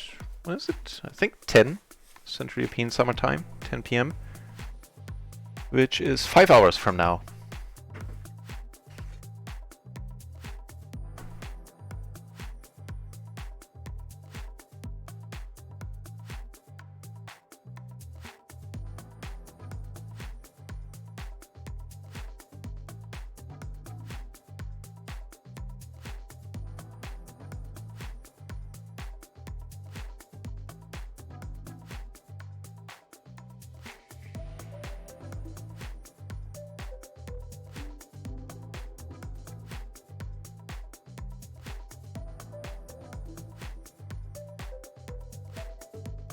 what is it? I think 10 Central European Summer Time, 10 PM. Which is 5 hours from now.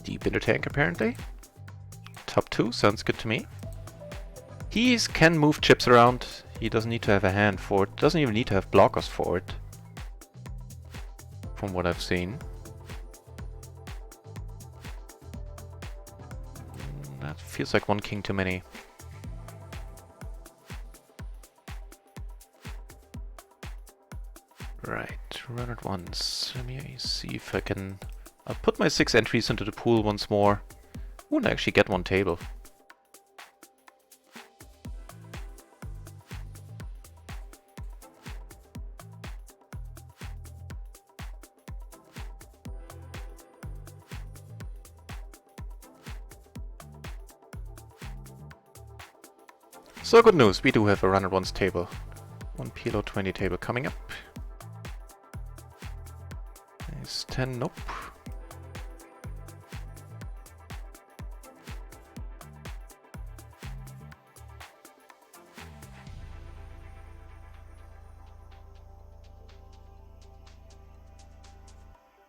Deep in the tank, apparently. Top 2, sounds good to me. He can move chips around. He doesn't need to have a hand for it. Doesn't even need to have blockers for it. From what I've seen. That feels like one king too many. Right, run it once. Let me see if I can... I'll put my 6 entries into the pool once more. Ooh, and I actually get one table. So good news, we do have a run it once table. One PLO 20 table coming up. Ace 10, nope.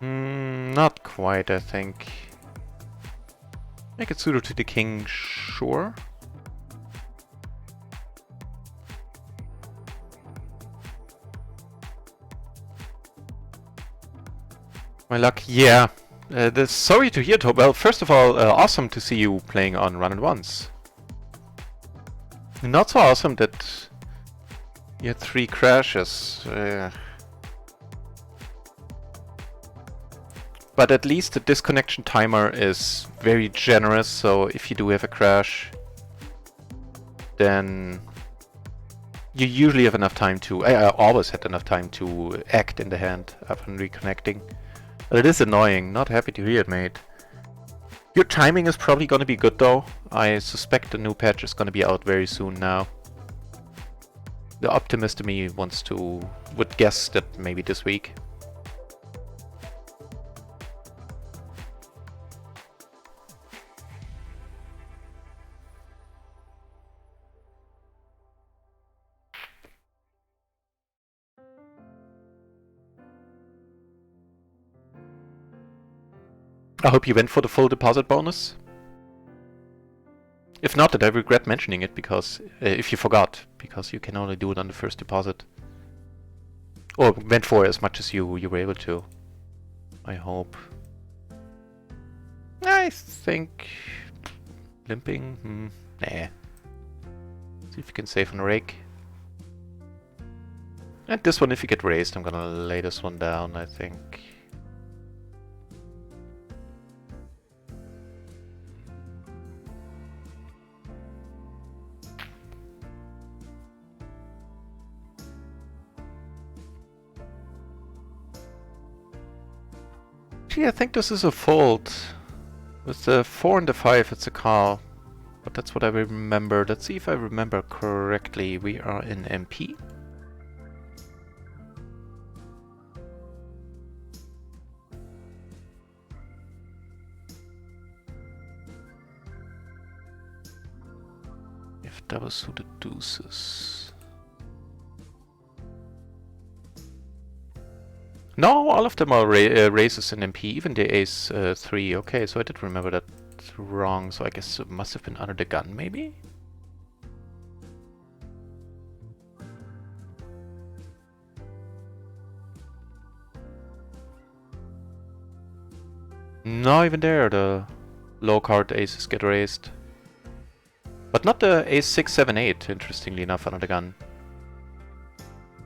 Not quite, I think. Make it suited to the king, sure. My luck, yeah. Sorry to hear, Well, first of all, awesome to see you playing on Run It Once. Not so awesome that you had 3 crashes. But at least the disconnection timer is very generous, so if you do have a crash, then you usually have enough time to... I always had enough time to act in the hand upon reconnecting. But it is annoying. Not happy to hear it, mate. Your timing is probably gonna be good though. I suspect the new patch is gonna be out very soon now. The optimist in me would guess that maybe this week. I hope you went for the full deposit bonus. If not, then I regret mentioning it, because if you forgot, because you can only do it on the first deposit. Or went for as much as you were able to. I hope. I think... limping? Nah. See if you can save on a rake. And this one, if you get raised, I'm gonna lay this one down, I think. I think this is a fold. With the 4 and the 5, it's a call. But that's what I remember. Let's see if I remember correctly. We are in MP. If double suited deuces. No, all of them are raises in MP, even the ace 3. Okay, so I did remember that wrong, so I guess it must have been under the gun, maybe? No, even there, the low card aces get raised. But not the ace 6, 7, 8, interestingly enough, under the gun.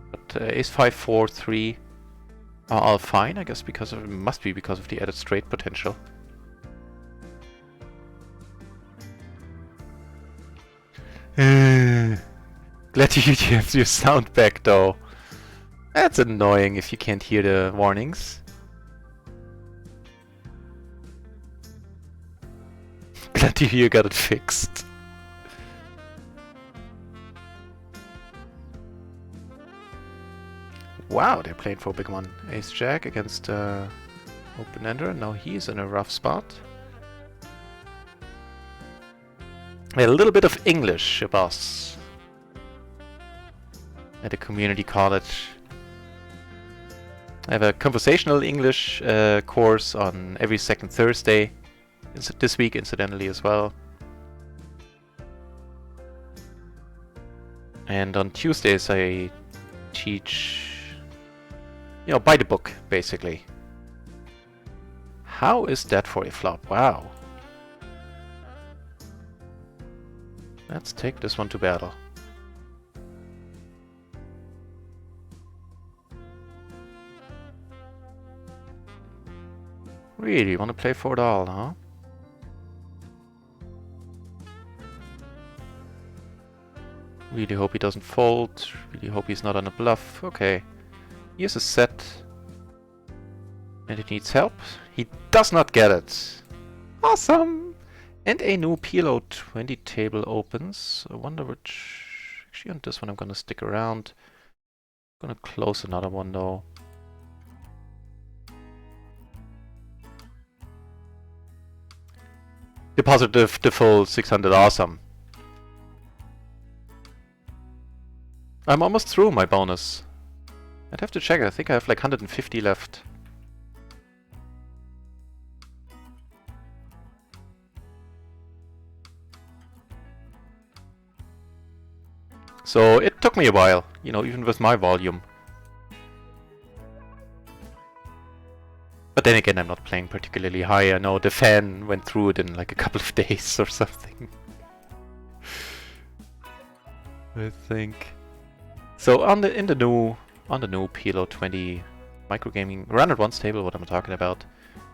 But ace 5, 4, 3... are all fine, I guess, because of, it must be because of the added straight potential. Glad to hear you have your sound back, though. That's annoying if you can't hear the warnings. Glad to hear you got it fixed. Wow, they're playing for a big one. Ace-Jack against open-ender. Now he's in a rough spot. A little bit of English, boss. At a community college. I have a conversational English course on every second Thursday. This week, incidentally, as well. And on Tuesdays I teach... you know, by the book, basically. How is that for a flop? Wow. Let's take this one to battle. Really, want to play for it all, huh? Really hope he doesn't fold. Really hope he's not on a bluff. Okay. Here's a set. And it needs help. He does not get it. Awesome! And a new PLO 20 table opens. I wonder which... Actually, on this one I'm gonna stick around. Gonna close another one though. Deposit the full 600. Awesome. I'm almost through my bonus. I'd have to check. I think I have like 150 left. So it took me a while, you know, even with my volume. But then again, I'm not playing particularly high. I know the fan went through it in like a couple of days or something. I think. So on the new PLO 20 microgaming RunItOnce table, what I'm talking about,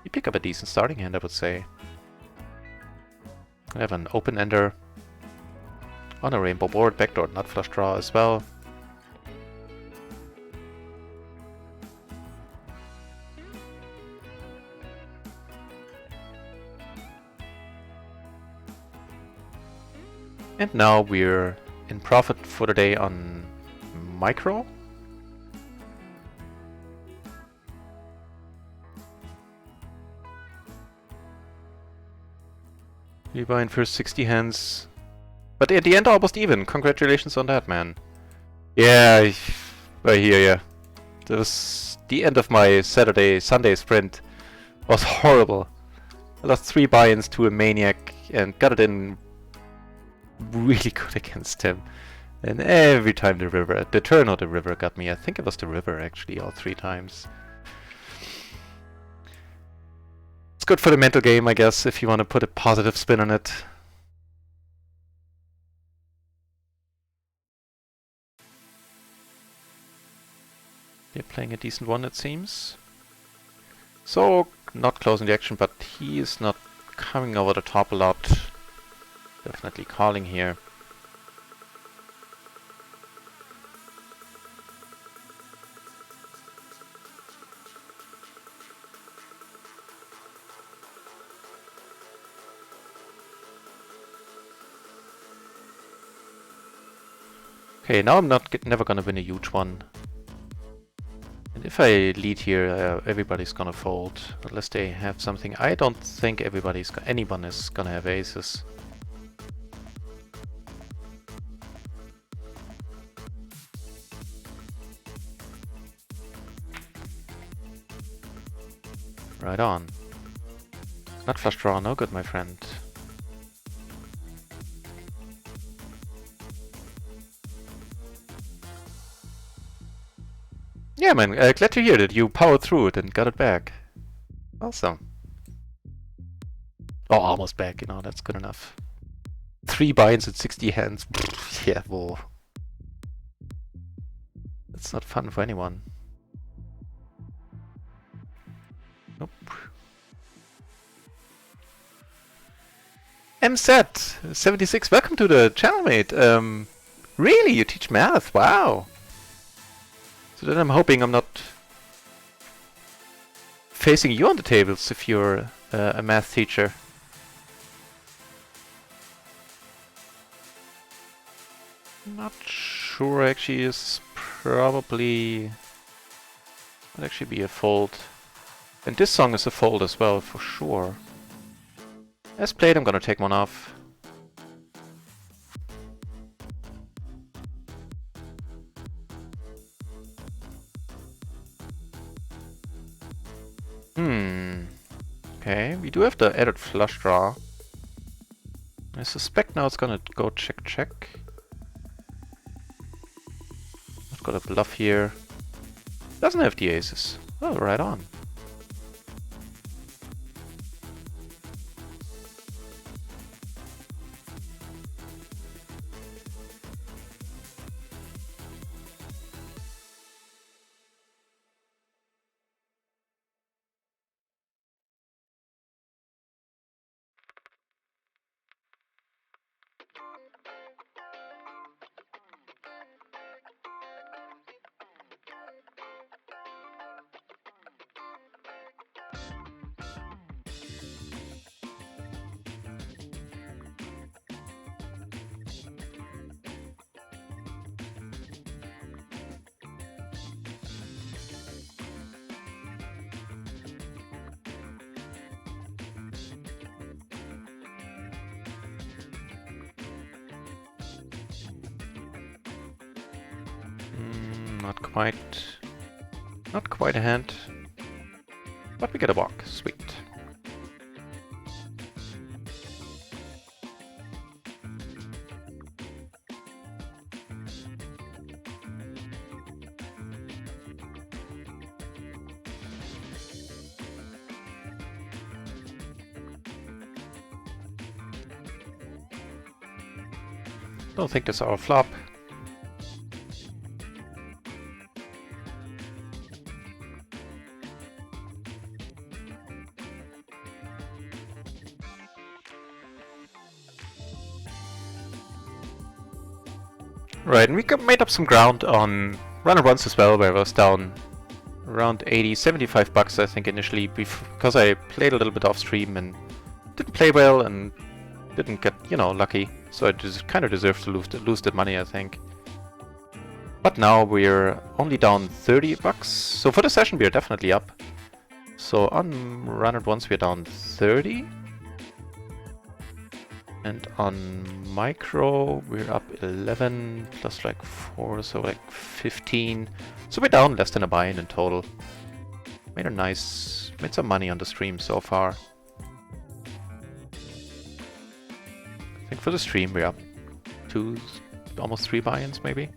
you pick up a decent starting hand, I would say. I have an open ender on a rainbow board, backdoor nut flush draw as well. And now we're in profit for the day on micro. We buy in first 60 hands. But at the end, almost even. Congratulations on that, man. Yeah, I hear ya. That was the end of my Sunday sprint. Was horrible. I lost 3 buy-ins to a maniac and got it in really good against him. And every time the turn of the river got me. I think it was the river actually, all 3 times. It's good for the mental game, I guess, if you want to put a positive spin on it. They're playing a decent one, it seems. So, not closing the action, but he is not coming over the top a lot. Definitely calling here. Okay, now I'm never gonna win a huge one. And if I lead here, everybody's gonna fold, unless they have something. I don't think anyone is gonna have aces. Right on. Not flush draw, no good, my friend. Yeah, man, glad to hear that you powered through it and got it back. Awesome. Oh, almost back, you know, that's good enough. 3 buy-ins at 60 hands. Yeah, whoa. That's not fun for anyone. Nope. MZ76, welcome to the channel, mate. Really, you teach math? Wow. So then I'm hoping I'm not facing you on the tables if you're a math teacher. Not sure, actually. Is probably might actually be a fold. And this song is a fold as well, for sure. As played, I'm gonna take one off. Okay, we do have the added flush draw. I suspect now it's gonna go check check. I've got a bluff here. Doesn't have the aces. Oh, right on. Not quite a hand, but we get a walk. Sweet. Don't think that's our flop. Right, and we made up some ground on RunItOnce as well, where I was down around 80, 75 bucks I think initially, because I played a little bit off stream and didn't play well and didn't get, you know, lucky. So I just kind of deserved to lose that money, I think. But now we're only down 30 bucks. So for the session we're definitely up. So on RunItOnce we're down 30. And on micro we're up 11 plus like 4, so like 15. So we're down less than a buy-in in total. Made some money on the stream so far. I think for the stream we're up 2, almost 3 buy-ins maybe.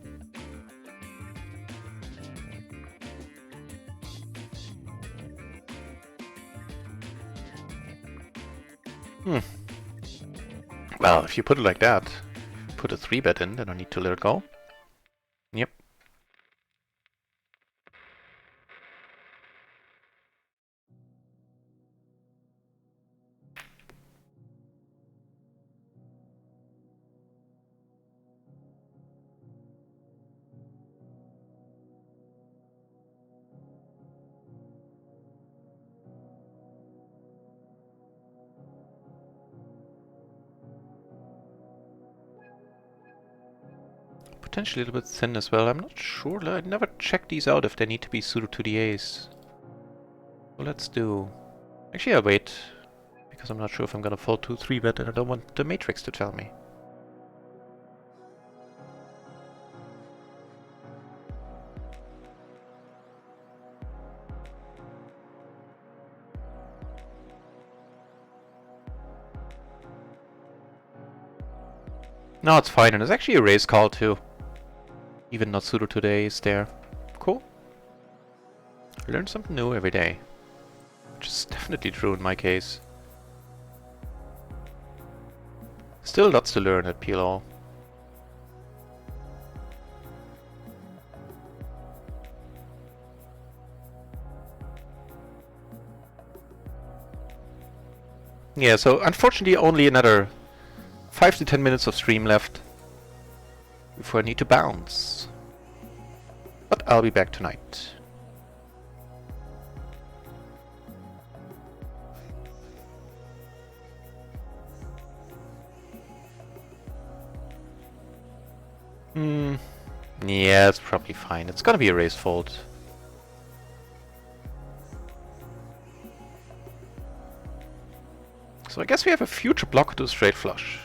Well, if you put it like that, put a 3-bet in, then I need to let it go. Yep. Potentially a little bit thin as well. I'm not sure. I never checked these out if they need to be suited to the ace. So let's do... Actually, I'll wait, because I'm not sure if I'm gonna fold 2-3 bet and I don't want the matrix to tell me. No, it's fine, and it's actually a raise call too. Even not suited to the ace there. Cool. Learn something new every day. Which is definitely true in my case. Still lots to learn at PLO. Yeah, so unfortunately only another 5 to 10 minutes of stream left before I need to bounce. But I'll be back tonight. Yeah, it's probably fine. It's gonna be a raise fold. So I guess we have a future blocker to straight flush.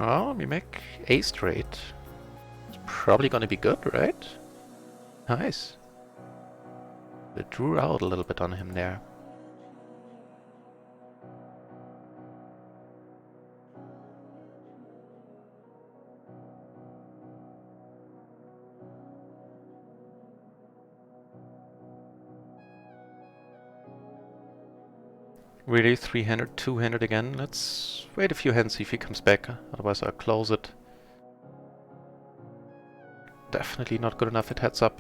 Oh, we make ace straight. It's probably gonna be good, right? Nice. We drew out a little bit on him there. Really, 3-handed, 2-handed again. Let's wait a few hands, see if he comes back. Otherwise I'll close it. Definitely not good enough at heads up.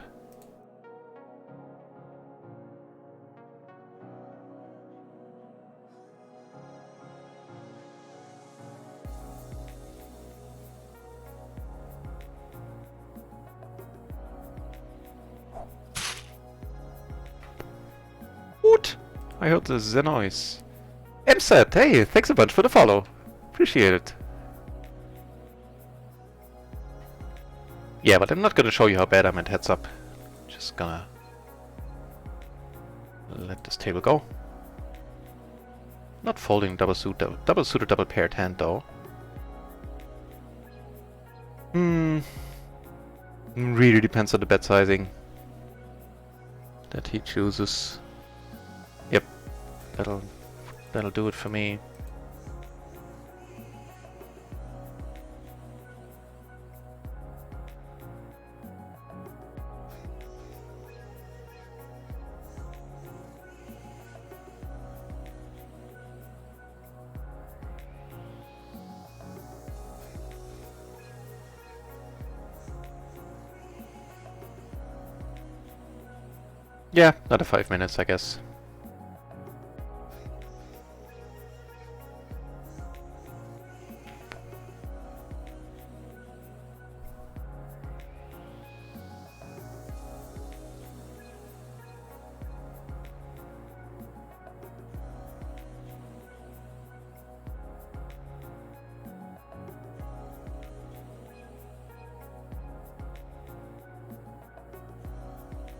I heard the noise. MSET, hey, thanks a bunch for the follow. Appreciate it. Yeah, but I'm not gonna show you how bad I'm at heads up. Just gonna let this table go. Not folding double suited or double paired hand though. Really depends on the bet sizing that he chooses. Yep, that'll do it for me. Yeah, another 5 minutes, I guess.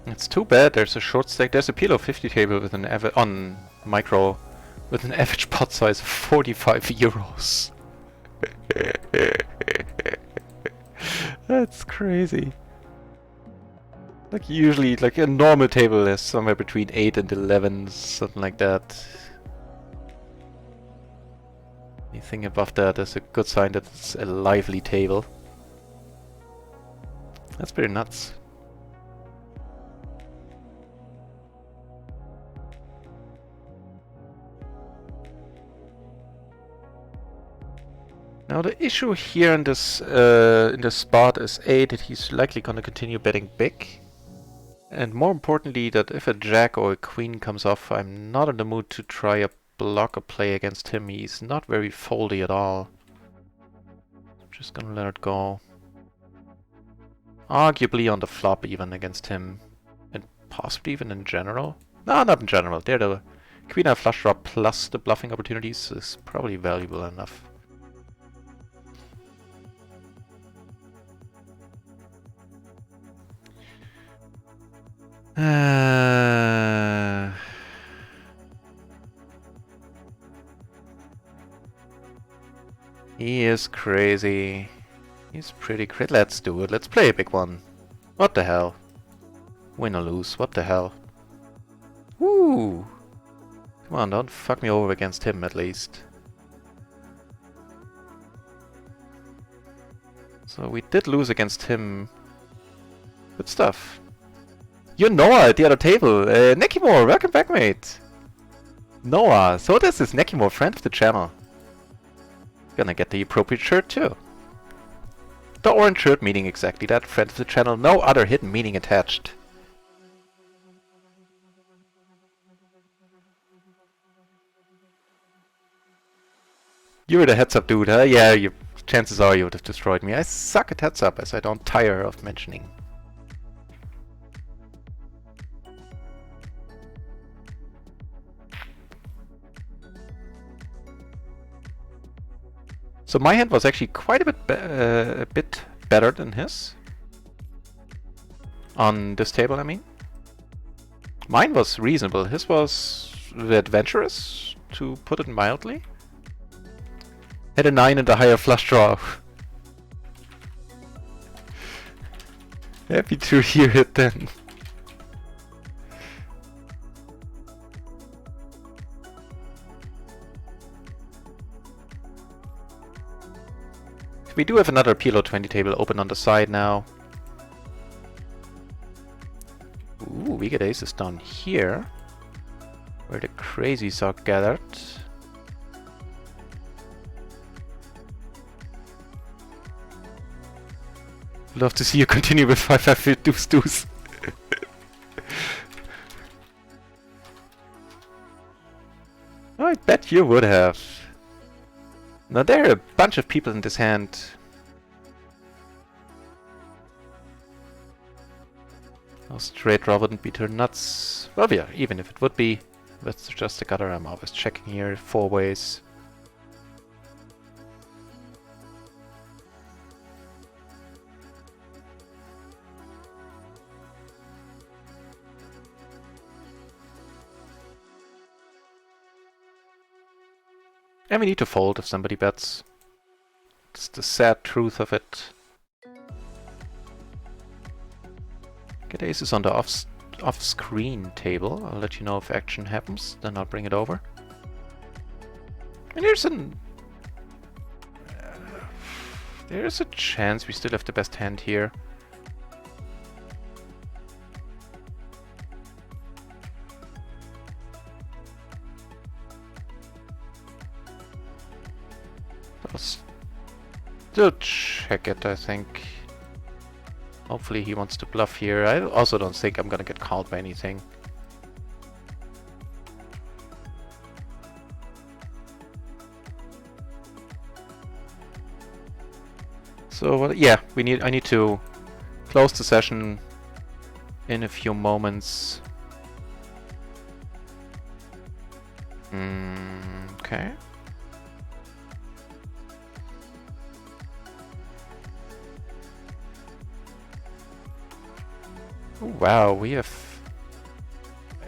It's too bad there's a short stack. There's a PLO 50 table with an on micro with an average pot size of 45 euros. That's crazy. Like usually, like a normal table is somewhere between 8 and 11, something like that. Anything above that is a good sign that it's a lively table. That's pretty nuts. Now the issue here in this spot is A, that he's likely going to continue betting big, and more importantly that if a jack or a queen comes off, I'm not in the mood to try a block a play against him. He's not very foldy at all. I'm just gonna let it go. Arguably on the flop even against him, and possibly even in general. No, not in general. There the queen eye flush draw plus the bluffing opportunities is probably valuable enough. He is crazy. He's pretty crazy. Let's do it. Let's play a big one. What the hell? Win or lose. What the hell? Woo! Come on, don't fuck me over against him at least. So we did lose against him. Good stuff. You're Noah at the other table. Nekimore, welcome back, mate. Noah, so this is Nekimore, friend of the channel. Gonna get the appropriate shirt too. The orange shirt meaning exactly that, friend of the channel, no other hidden meaning attached. You were the heads up dude, huh? Yeah, chances are you would have destroyed me. I suck at heads up, as I don't tire of mentioning. So my hand was actually quite a bit better than his. On this table, I mean. Mine was reasonable. His was adventurous, to put it mildly. Had a 9 and a higher flush draw. Happy to hear it then. We do have another PLO 20 table open on the side now. Ooh, we get aces down here, where the crazies are gathered. Love to see you continue with 5-5 deuce deuce. I bet you would have. Now there are a bunch of people in this hand. A straight draw wouldn't be turned nuts. Well, yeah, even if it would be, That's just the gutter. I'm always checking here 4 ways. And we need to fold if somebody bets. It's the sad truth of it. Get aces on the off-screen table. I'll let you know if action happens, then I'll bring it over. And there's a chance we still have the best hand here. I'll still check it, I think. Hopefully he wants to bluff here. I also don't think I'm gonna get called by anything. So yeah, I need to close the session in a few moments. Okay. Oh, wow, we have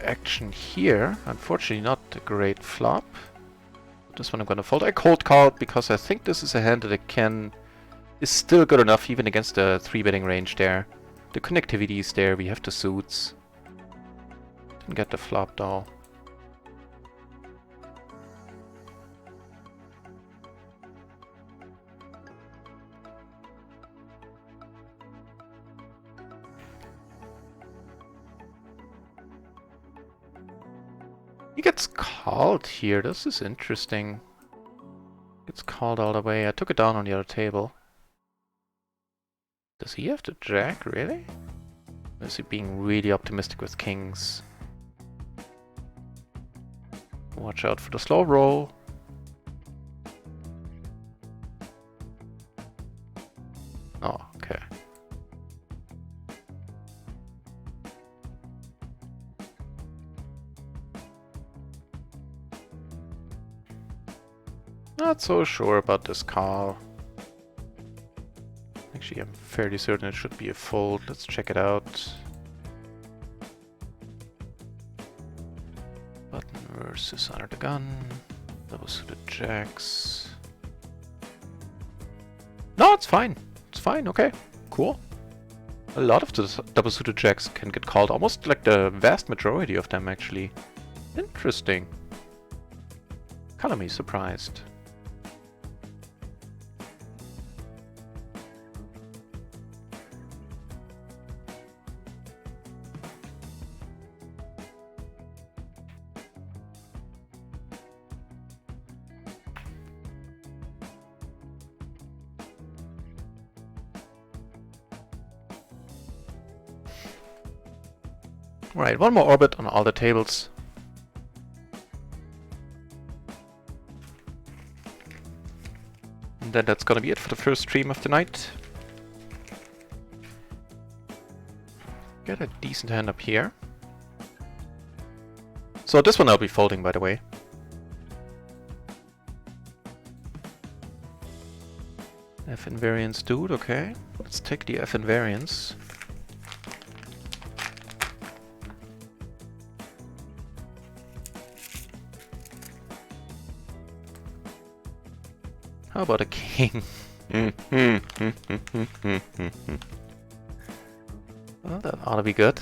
action here. Unfortunately not a great flop. This one I'm gonna fold. I cold called because I think this is a hand that is still good enough even against the 3-betting range there. The connectivity is there, we have the suits. Didn't get the flop though. He gets called here, this is interesting. Gets called all the way. I took it down on the other table. Does he have the jack, really? Or is he being really optimistic with kings? Watch out for the slow roll. Oh, okay. Not so sure about this call. Actually, I'm fairly certain it should be a fold. Let's check it out. Button versus under the gun. Double suited jacks. No, it's fine. It's fine. Okay, cool. A lot of the double suited jacks can get called. Almost like the vast majority of them, actually. Interesting. Color me surprised. Right, one more orbit on all the tables. And then that's gonna be it for the first stream of the night. Get a decent hand up here. So this one I'll be folding, by the way. F invariance dude, okay. Let's take the F invariance. How about a king? Well, that ought to be good.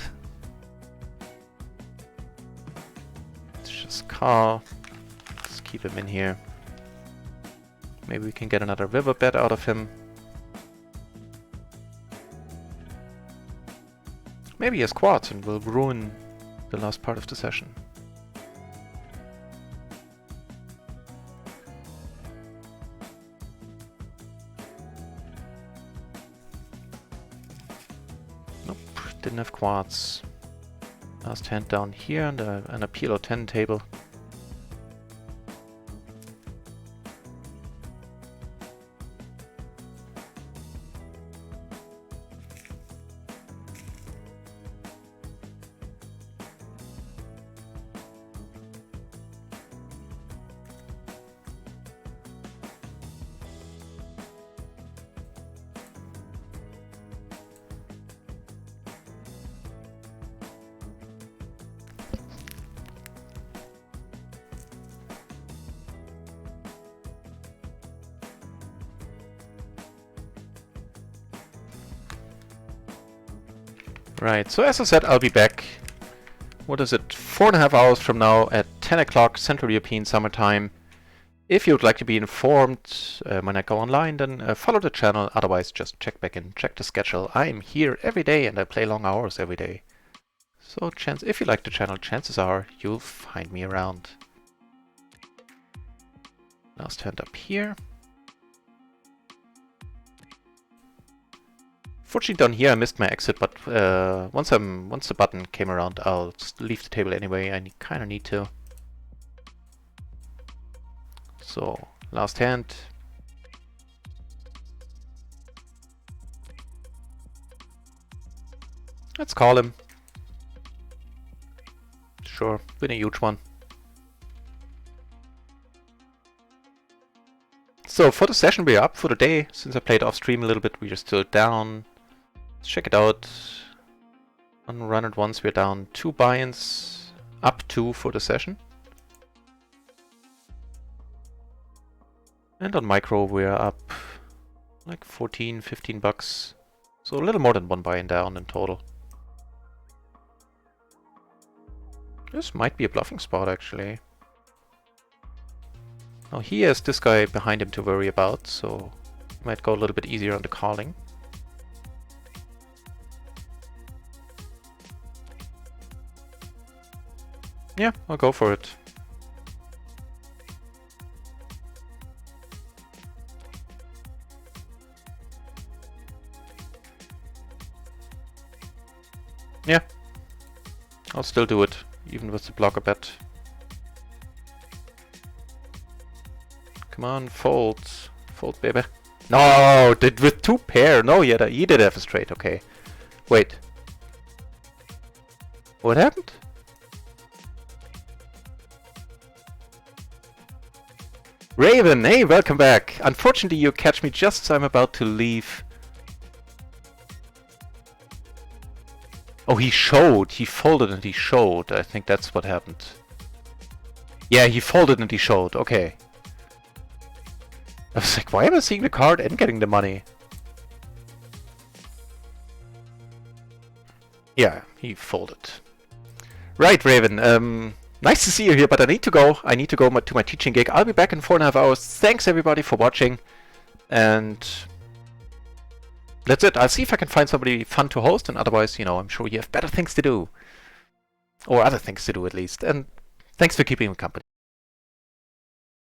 Let's just call. Let's keep him in here. Maybe we can get another river bet out of him. Maybe he has quads and will ruin the last part of the session. Nope, didn't have quads. Last hand down here on a PLO 10 table. Right, so as I said, I'll be back, what is it, 4.5 hours from now at 10 o'clock Central European Summer Time. If you would like to be informed when I go online, then follow the channel, otherwise just check back in, check the schedule. I'm here every day and I play long hours every day. So if you like the channel, chances are you'll find me around. Last hand up here. Fortunately down here I missed my exit, but once the button came around, I'll leave the table anyway. I kind of need to. So last hand. Let's call him. Sure, win a huge one. So for the session we're up. For the day, since I played off stream a little bit, we are still down. Let's check it out. On RunItOnce we're down 2 buy-ins, up 2 for the session. And on micro we're up like 14, 15 bucks. So a little more than 1 buy-in down in total. This might be a bluffing spot actually. Now he has this guy behind him to worry about, so he might go a little bit easier on the calling. Yeah, I'll go for it. Yeah, I'll still do it, even with the blocker bet. Come on, fold. Fold, baby. No, with 2 pair. No, yeah, he did have a straight, okay. Wait. What happened? Raven, hey, welcome back. Unfortunately, you catch me just as I'm about to leave. Oh, he showed. He folded and he showed. I think that's what happened. Yeah, he folded and he showed. Okay. I was like, why am I seeing the card and getting the money? Yeah, he folded. Right, Raven. Nice to see you here, but I need to go. I need to go to my teaching gig. I'll be back in 4.5 hours. Thanks everybody for watching. And that's it. I'll see if I can find somebody fun to host, and otherwise, you know, I'm sure you have better things to do. Or other things to do at least. And thanks for keeping me company.